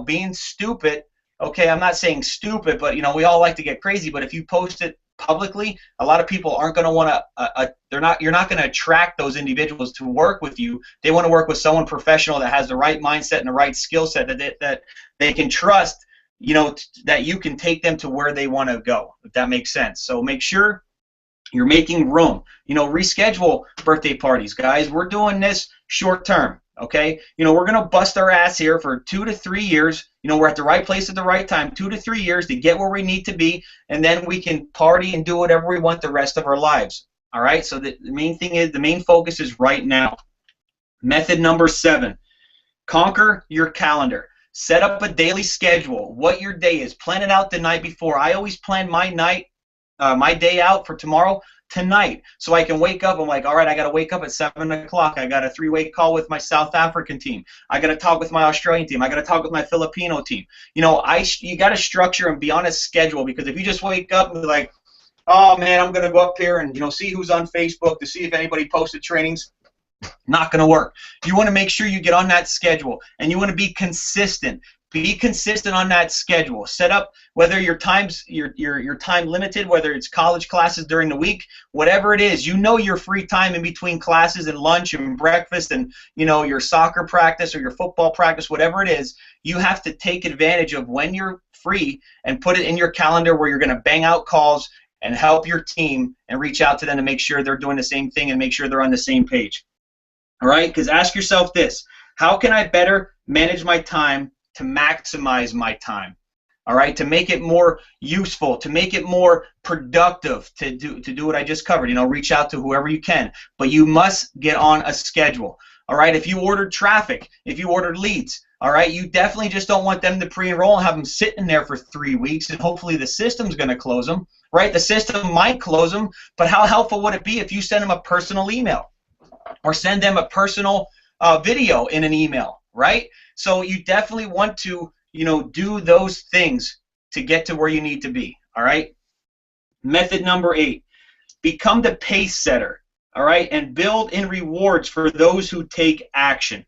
[SPEAKER 2] being stupid. Okay, I'm not saying stupid, but we all like to get crazy. But if you post it publicly, a lot of people aren't going to want to. You're not going to attract those individuals to work with you. They want to work with someone professional that has the right mindset and the right skill set that they can trust. That you can take them to where they want to go. If that makes sense. So make sure you're making room. Reschedule birthday parties, guys. We're doing this short term. Okay, we're going to bust our ass here for 2 to 3 years. We're at the right place at the right time, 2 to 3 years to get where we need to be, and then we can party and do whatever we want the rest of our lives. All right, so the main thing is, the main focus is right now. Method number 7, conquer your calendar. Set up a daily schedule, what your day is. Plan it out the night before. I always plan my day out for tomorrow tonight, so I can wake up. I'm like, all right, I got to wake up at 7 o'clock. I got a 3-way call with my South African team. I got to talk with my Australian team. I got to talk with my Filipino team. You know, you got to structure and be on a schedule, because if you just wake up and be like, oh man, I'm going to go up here and, you know, see who's on Facebook to see if anybody posted trainings, not going to work. You want to make sure you get on that schedule, and you want to be consistent. Be consistent on that schedule. Set up, whether your time's your time limited, whether it's college classes during the week, whatever it is. You know your free time in between classes and lunch and breakfast, and you know your soccer practice or your football practice, whatever it is. You have to take advantage of when you're free and put it in your calendar where you're going to bang out calls and help your team and reach out to them to make sure they're doing the same thing and make sure they're on the same page. All right? Because ask yourself this: how can I better manage my time to maximize my time? All right, to make it more useful, to make it more productive, to do what I just covered. You know, reach out to whoever you can, but you must get on a schedule. All right, if you ordered traffic, if you ordered leads, all right, you definitely just don't want them to pre-enroll and have them sitting there for 3 weeks, and hopefully the system's going to close them. Right, the system might close them, but how helpful would it be if you send them a personal email, or send them a personal video in an email, right? So you definitely want to, you know, do those things to get to where you need to be, all right? Method number 8, become the pace setter, all right, and build in rewards for those who take action.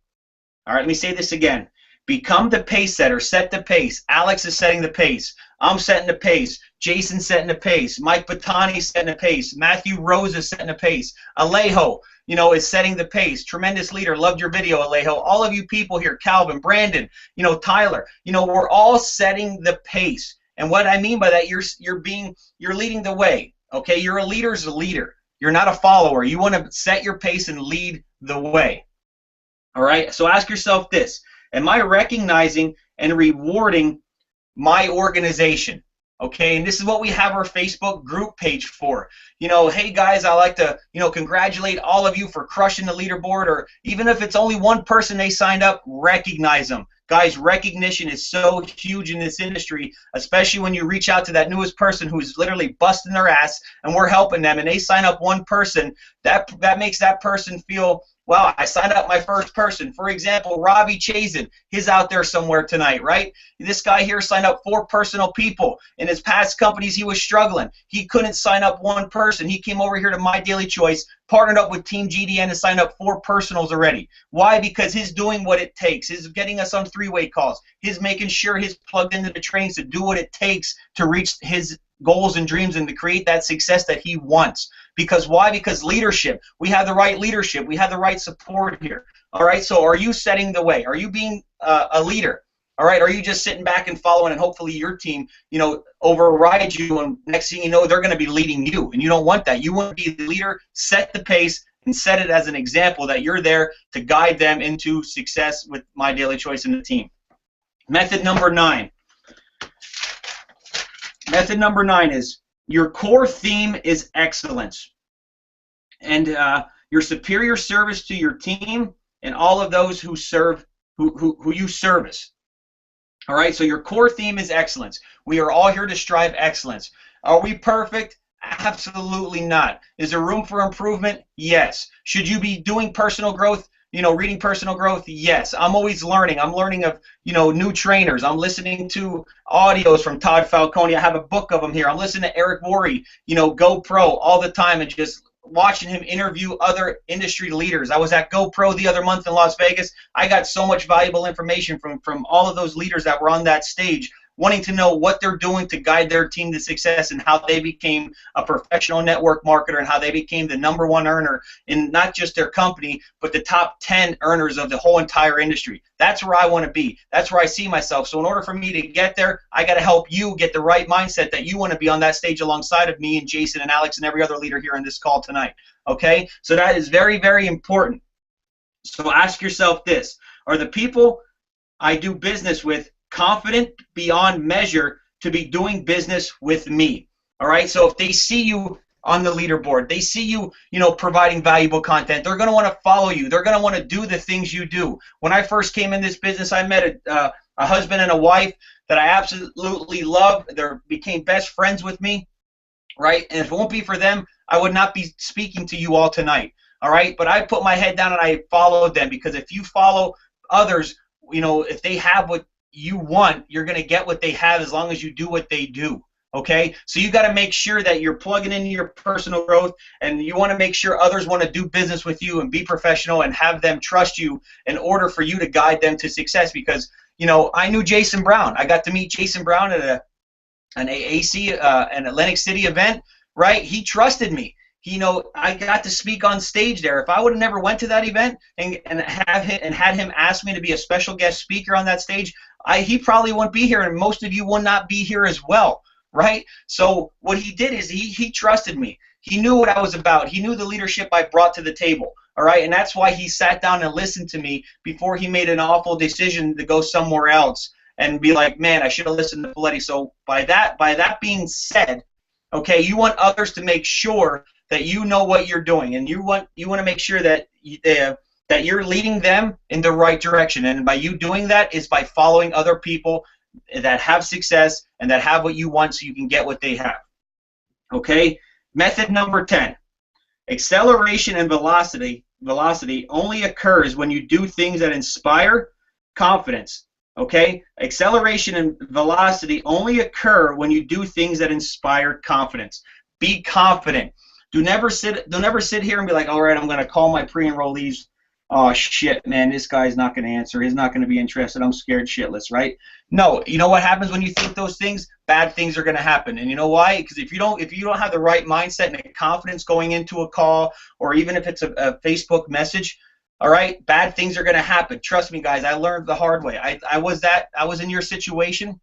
[SPEAKER 2] All right, let me say this again. Become the pace setter. Set the pace. Alex is setting the pace. I'm setting the pace. Jason's setting the pace. Mike Batani's setting the pace. Matthew Rose is setting the pace. Alejo, you know, is setting the pace. Tremendous leader. Loved your video, Alejo. All of you people here, Calvin, Brandon, you know, Tyler, you know, we're all setting the pace. And what I mean by that, you're leading the way. Okay, you're a leader's a leader. You're not a follower. You want to set your pace and lead the way. All right. So ask yourself this: am I recognizing and rewarding my organization? Okay, and this is what we have our Facebook group page for. You know, hey guys, I like to, you know, congratulate all of you for crushing the leaderboard, or even if it's only one person they signed up, recognize them. Guys, recognition is so huge in this industry, especially when you reach out to that newest person who's literally busting their ass and we're helping them, and they sign up one person. That makes that person feel, wow, I signed up my first person. For example, Robbie Chazen, he's out there somewhere tonight, right? This guy here signed up 4 personal people. In his past companies, he was struggling. He couldn't sign up one person. He came over here to My Daily Choice, partnered up with Team GDN, and signed up 4 personals already. Why? Because he's doing what it takes. He's getting us on 3-way calls. He's making sure he's plugged into the trainings to do what it takes to reach his goals and dreams and to create that success that he wants. Because why? Because leadership. We have the right leadership. We have the right support here. All right, so are you setting the way? Are you being a leader? All right, are you just sitting back and following, and hopefully your team, you know, overrides you, and next thing you know, they're going to be leading you, and you don't want that. You want to be the leader, set the pace, and set it as an example that you're there to guide them into success with My Daily Choice and the team. Method number 9. Method number 9 is your core theme is excellence, and your superior service to your team and all of those who serve, who you service. All right, so your core theme is excellence. We are all here to strive excellence. Are we perfect? Absolutely not. Is there room for improvement? Yes. Should you be doing personal growth? You know, reading personal growth? Yes. I'm always learning. I'm learning of, you know, new trainers. I'm listening to audios from Todd Falcone. I have a book of them here. I'm listening to Eric Worre, you know, GoPro all the time, and just watching him interview other industry leaders. I was at GoPro the other month in Las Vegas. I got so much valuable information from all of those leaders that were on that stage, wanting to know what they're doing to guide their team to success, and how they became a professional network marketer, and how they became the #1 earner in not just their company, but the top 10 earners of the whole entire industry. That's where I want to be. That's where I see myself. So in order for me to get there, I got to help you get the right mindset that you want to be on that stage alongside of me and Jason and Alex and every other leader here in this call tonight. Okay? So that is very, very important. So ask yourself this: are the people I do business with confident beyond measure to be doing business with me? All right, so if they see you on the leaderboard. They see you, providing valuable content. They're going to want to follow you. They're going to want to do the things you do. When I first came in this business, I met a husband and a wife that I absolutely loved. They became best friends with me, right? And if it won't be for them, I would not be speaking to you all tonight, all right? But I put my head down and I followed them, because if you follow others, if they have what you want, you're going to get what they have as long as you do what they do. Okay, so you got to make sure that you're plugging into your personal growth, and you want to make sure others want to do business with you and be professional and have them trust you in order for you to guide them to success. Because I knew Jason Brown. I got to meet Jason Brown at an AAC, an Atlantic City event. Right, he trusted me. I got to speak on stage there. If I would have never went to that event and had him ask me to be a special guest speaker on that stage, he probably wouldn't be here, and most of you would not be here as well. Right? So what he did is he trusted me. He knew what I was about. He knew the leadership I brought to the table. All right? And that's why he sat down and listened to me before he made an awful decision to go somewhere else and be like, man, I should have listened to Poletti. So by that being said, okay, you want others to make sure that you know what you're doing, and you want to make sure that that you're leading them in the right direction. And by you doing that is by following other people that have success and that have what you want, so you can get what they have. Okay? Method number 10. Acceleration and velocity only occurs when you do things that inspire confidence. Okay? Acceleration and velocity only occur when you do things that inspire confidence. Be confident. Don't ever sit here and be like, all right, I'm going to call my pre-enrollees. Oh, shit, man, this guy's not going to answer. He's not going to be interested. I'm scared shitless, right? No, you know what happens when you think those things? Bad things are going to happen. And you know why? Because if you don't have the right mindset and confidence going into a call, or even if it's a Facebook message, all right, bad things are going to happen. Trust me, guys, I learned the hard way. I was in your situation.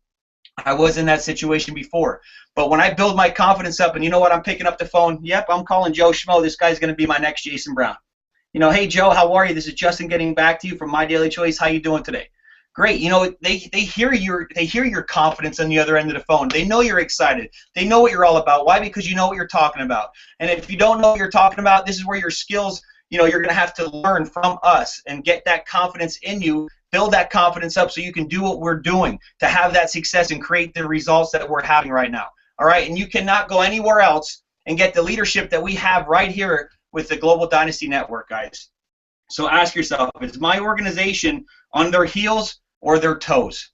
[SPEAKER 2] I was in that situation before. But when I build my confidence up, and you know what, I'm picking up the phone. Yep, I'm calling Joe Schmo. This guy's going to be my next Jason Brown. Hey, Joe, how are you? This is Justin getting back to you from My Daily Choice. How you doing today? Great. They hear your confidence on the other end of the phone. They know you're excited. They know what you're all about. Why? Because you know what you're talking about. And if you don't know what you're talking about, this is where your skills, you're going to have to learn from us and get that confidence in you, build that confidence up so you can do what we're doing to have that success and create the results that we're having right now. All right? And you cannot go anywhere else and get the leadership that we have right here with the Global Dynasty Network, guys. So ask yourself, is my organization on their heels or their toes?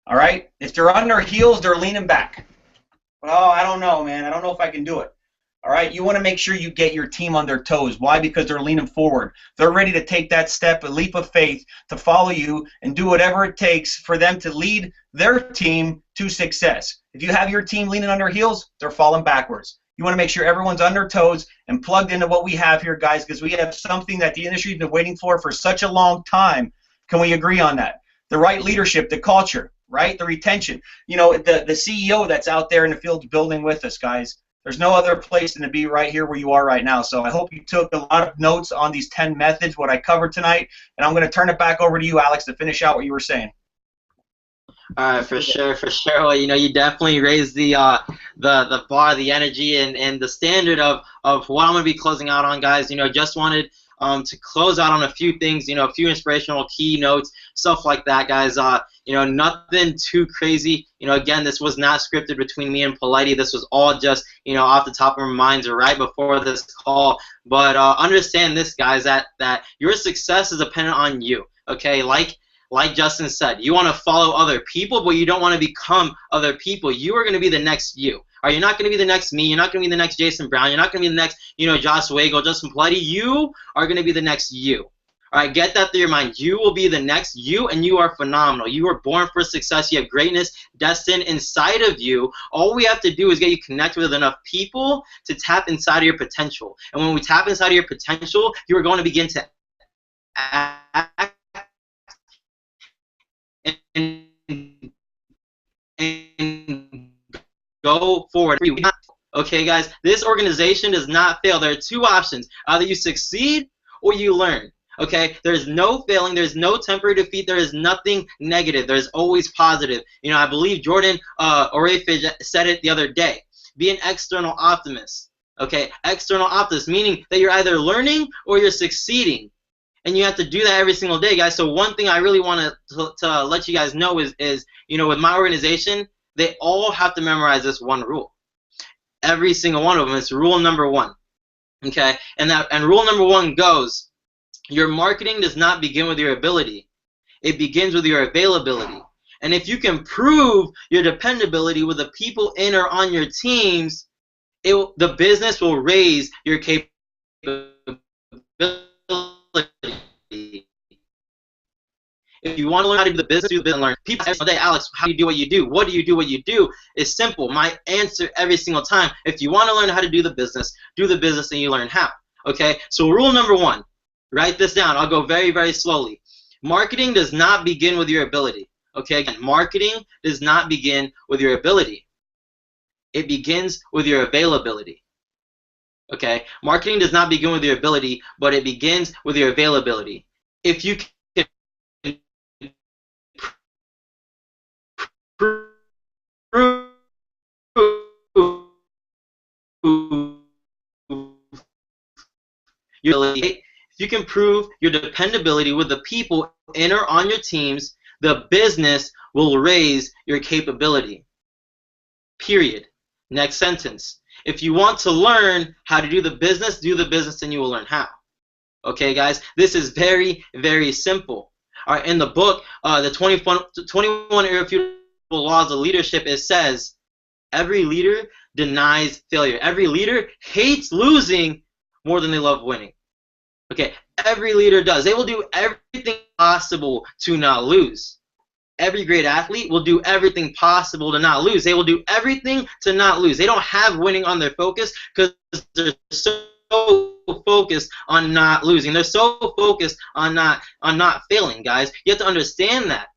[SPEAKER 2] All right? If they're on their heels, they're leaning back. Oh, I don't know, man. I don't know if I can do it. All right? You want to make sure you get your team on their toes. Why? Because they're leaning forward. They're ready to take that step, a leap of faith, to follow you and do whatever it takes for them to lead their team to success. If you have your team leaning on their heels, they're falling backwards. You want to make sure everyone's on their toes and plugged into what we have here, guys, because we have something that the industry's been waiting for such a long time. Can we agree on that? The right leadership, the culture, right? The retention. The CEO that's out there in the field building with us, guys. There's no other place than to be right here where you are right now. So I hope you took a lot of notes on these 10 methods, what I covered tonight, and I'm going to turn it back over to you, Alex, to finish out what you were saying.
[SPEAKER 1] All right, for sure. Well, you definitely raised the bar, the energy, and the standard of what I'm going to be closing out on, guys. Just wanted to close out on a few things, a few inspirational keynotes, stuff like that, guys. Nothing too crazy. Again, this was not scripted between me and Poletti. This was all just, off the top of our minds or right before this call. But understand this, guys, that your success is dependent on you. Okay, like Justin said, you want to follow other people, but you don't want to become other people. You are going to be the next you. Or you're not going to be the next me. You're not going to be the next Jason Brown. You're not going to be the next, Josh Wagle, Justin Poletti. You are going to be the next you. All right, get that through your mind. You will be the next you, and you are phenomenal. You were born for success. You have greatness destined inside of you. All we have to do is get you connected with enough people to tap inside of your potential. And when we tap inside of your potential, you are going to begin to act and go forward. Okay, guys, this organization does not fail. There are two options. Either you succeed or you learn. Okay, there's no failing. There's no temporary defeat. There is nothing negative. There's always positive. I believe Jordan Orefid said it the other day. Be an external optimist. Okay, external optimist, meaning that you're either learning or you're succeeding. And you have to do that every single day, guys. So one thing I really want to let you guys know is, you know, with my organization, they all have to memorize this one rule. Every single one of them. It's rule number 1. Okay, and rule number 1 goes, your marketing does not begin with your ability. It begins with your availability. And if you can prove your dependability with the people in or on your teams, the business will raise your capability. If you want to learn how to do the business, learn. People ask every day, Alex, how do you do what you do? What do you do what you do? It's simple. My answer every single time, if you want to learn how to do the business and you learn how. Okay? So rule number 1, write this down. I'll go very, very slowly. Marketing does not begin with your ability. Okay? Again, marketing does not begin with your ability. It begins with your availability. Okay? Marketing does not begin with your ability, but it begins with your availability. If you can prove your ability, if you can prove your dependability with the people in or on your teams, the business will raise your capability. Period. Next sentence. If you want to learn how to do the business and you will learn how. Okay, guys? This is very, very simple. All right, in the book, the 21 Irrefutable Laws of Leadership, it says, every leader denies failure. Every leader hates losing more than they love winning. Okay, every leader does. They will do everything possible to not lose. Every great athlete will do everything possible to not lose. They will do everything to not lose. They don't have winning on their focus because they're so focused on not losing. They're so focused on not failing, guys. You have to understand that.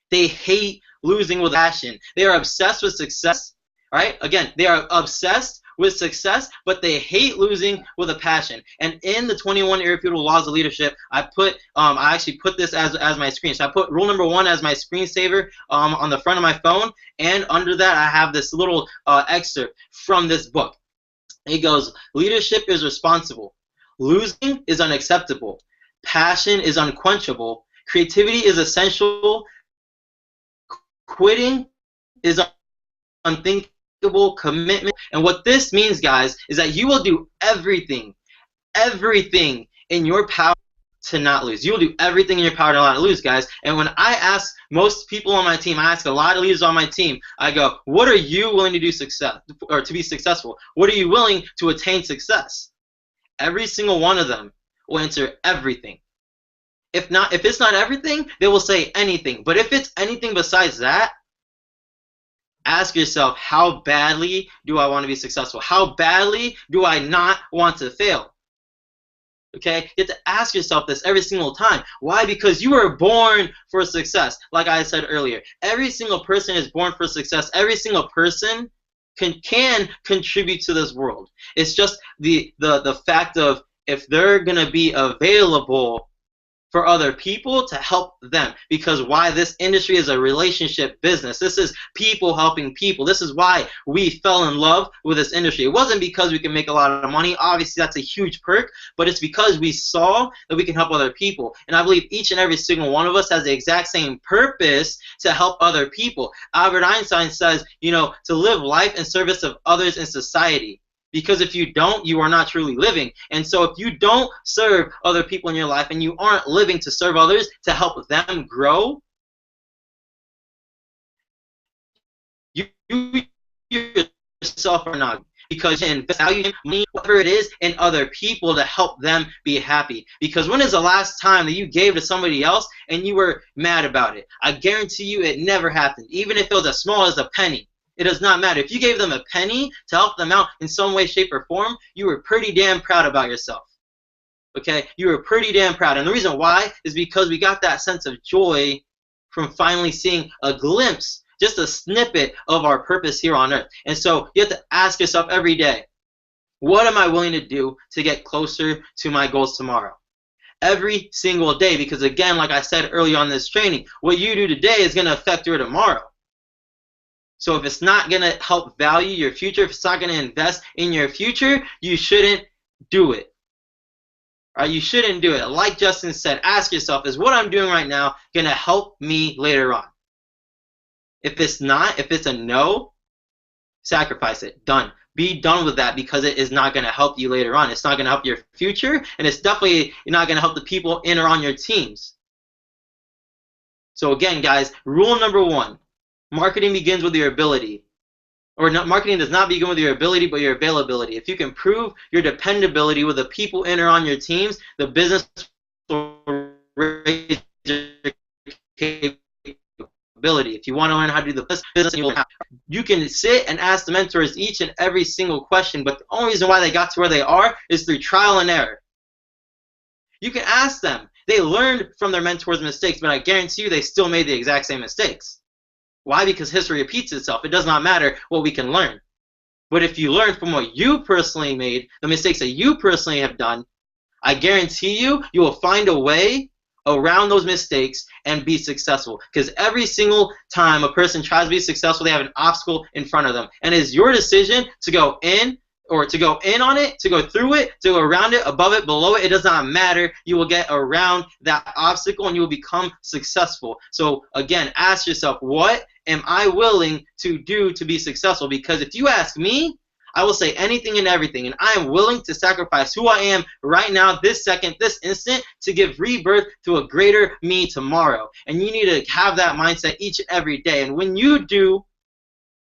[SPEAKER 1] They hate losing with passion. They are obsessed with success. Right? Again, they are obsessed with success, but they hate losing with a passion. And in the 21 Irrefutable Laws of Leadership, I actually put this as my screen. So I put rule number 1 as my screensaver on the front of my phone, and under that I have this little excerpt from this book. It goes, leadership is responsible. Losing is unacceptable. Passion is unquenchable. Creativity is essential. Quitting is unthinkable. Commitment. And what this means, guys, is that you will do everything in your power to not lose. You will do everything in your power to not lose, guys. And when I ask most people on my team, I ask a lot of leaders on my team, I go, what are you willing to do to be successful? What are you willing to attain success? Every single one of them will answer everything. If it's not everything, they will say anything. But if it's anything besides that, ask yourself, how badly do I want to be successful? How badly do I not want to fail? Okay? You have to ask yourself this every single time. Why? Because you were born for success. Like I said earlier, every single person is born for success. Every single person can contribute to this world. It's just the fact of if they're going to be available for other people to help them. Because why? This industry is a relationship business. This is people helping people. This is why we fell in love with this industry. It wasn't because we can make a lot of money. Obviously, that's a huge perk, but it's because we saw that we can help other people. And I believe each and every single one of us has the exact same purpose to help other people. Albert Einstein says, you know, to live life in service of others in society. Because if you don't, you are not truly living. And so if you don't serve other people in your life and you aren't living to serve others, to help them grow, you yourself are not. Because you invest value, money, whatever it is, in other people to help them be happy. Because when is the last time that you gave to somebody else and you were mad about it? I guarantee you it never happened. Even if it was as small as a penny. It does not matter. If you gave them a penny to help them out in some way, shape, or form, you were pretty damn proud about yourself. Okay? You were pretty damn proud. And the reason why is because we got that sense of joy from finally seeing a glimpse, just a snippet of our purpose here on earth. And so you have to ask yourself every day, what am I willing to do to get closer to my goals tomorrow? Every single day. Because again, like I said earlier on this training, what you do today is going to affect your tomorrow. So if it's not going to help value your future, if it's not going to invest in your future, you shouldn't do it. All right, you shouldn't do it. Like Justin said, ask yourself, is what I'm doing right now going to help me later on? If it's not, if it's a no, sacrifice it. Done. Be done with that, because it is not going to help you later on. It's not going to help your future, and it's definitely not going to help the people in or on your teams. So again, guys, rule number 1, marketing begins with your ability. Or not, marketing does not begin with your ability, but your availability. If you can prove your dependability with the people in or on your teams, the business will raise your capability. If you want to learn how to do the business, you can sit and ask the mentors each and every single question, but the only reason why they got to where they are is through trial and error. You can ask them. They learned from their mentors' mistakes, but I guarantee you they still made the exact same mistakes. Why? Because history repeats itself. It does not matter what we can learn. But if you learn from what you personally made, the mistakes that you personally have done, I guarantee you, you will find a way around those mistakes and be successful. Because every single time a person tries to be successful, they have an obstacle in front of them. And it's your decision to go in, or to go in on it, to go through it, to go around it, above it, below it. It does not matter. You will get around that obstacle and you will become successful. So again, ask yourself, what am I willing to do to be successful? Because if you ask me, I will say anything and everything, and I am willing to sacrifice who I am right now, this second, this instant, to give rebirth to a greater me tomorrow. And you need to have that mindset each and every day. And when you do,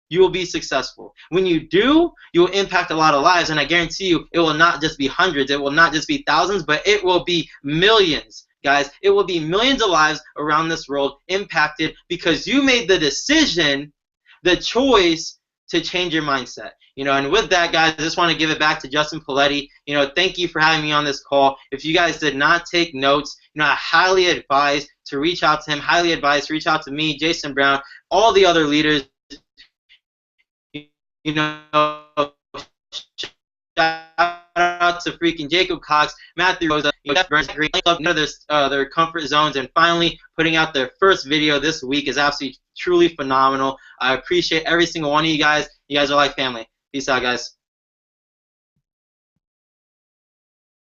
[SPEAKER 1] you will be successful. When you do, you will impact a lot of lives, and I guarantee you it will not just be hundreds, it will not just be thousands, but it will be millions. Guys, it will be millions of lives around this world impacted because you made the decision, the choice to change your mindset. And with that, guys, I just want to give it back to Justin Poletti. Thank you for having me on this call. If you guys did not take notes, I highly advise to reach out to him, highly advise to reach out to me, Jason Brown, all the other leaders. Shout out to freaking Jacob Cox, Matthew Rosa, Jeff Burns, their comfort zones, and finally putting out their first video this week is absolutely truly phenomenal. I appreciate every single one of you guys. You guys are like family. Peace out, guys.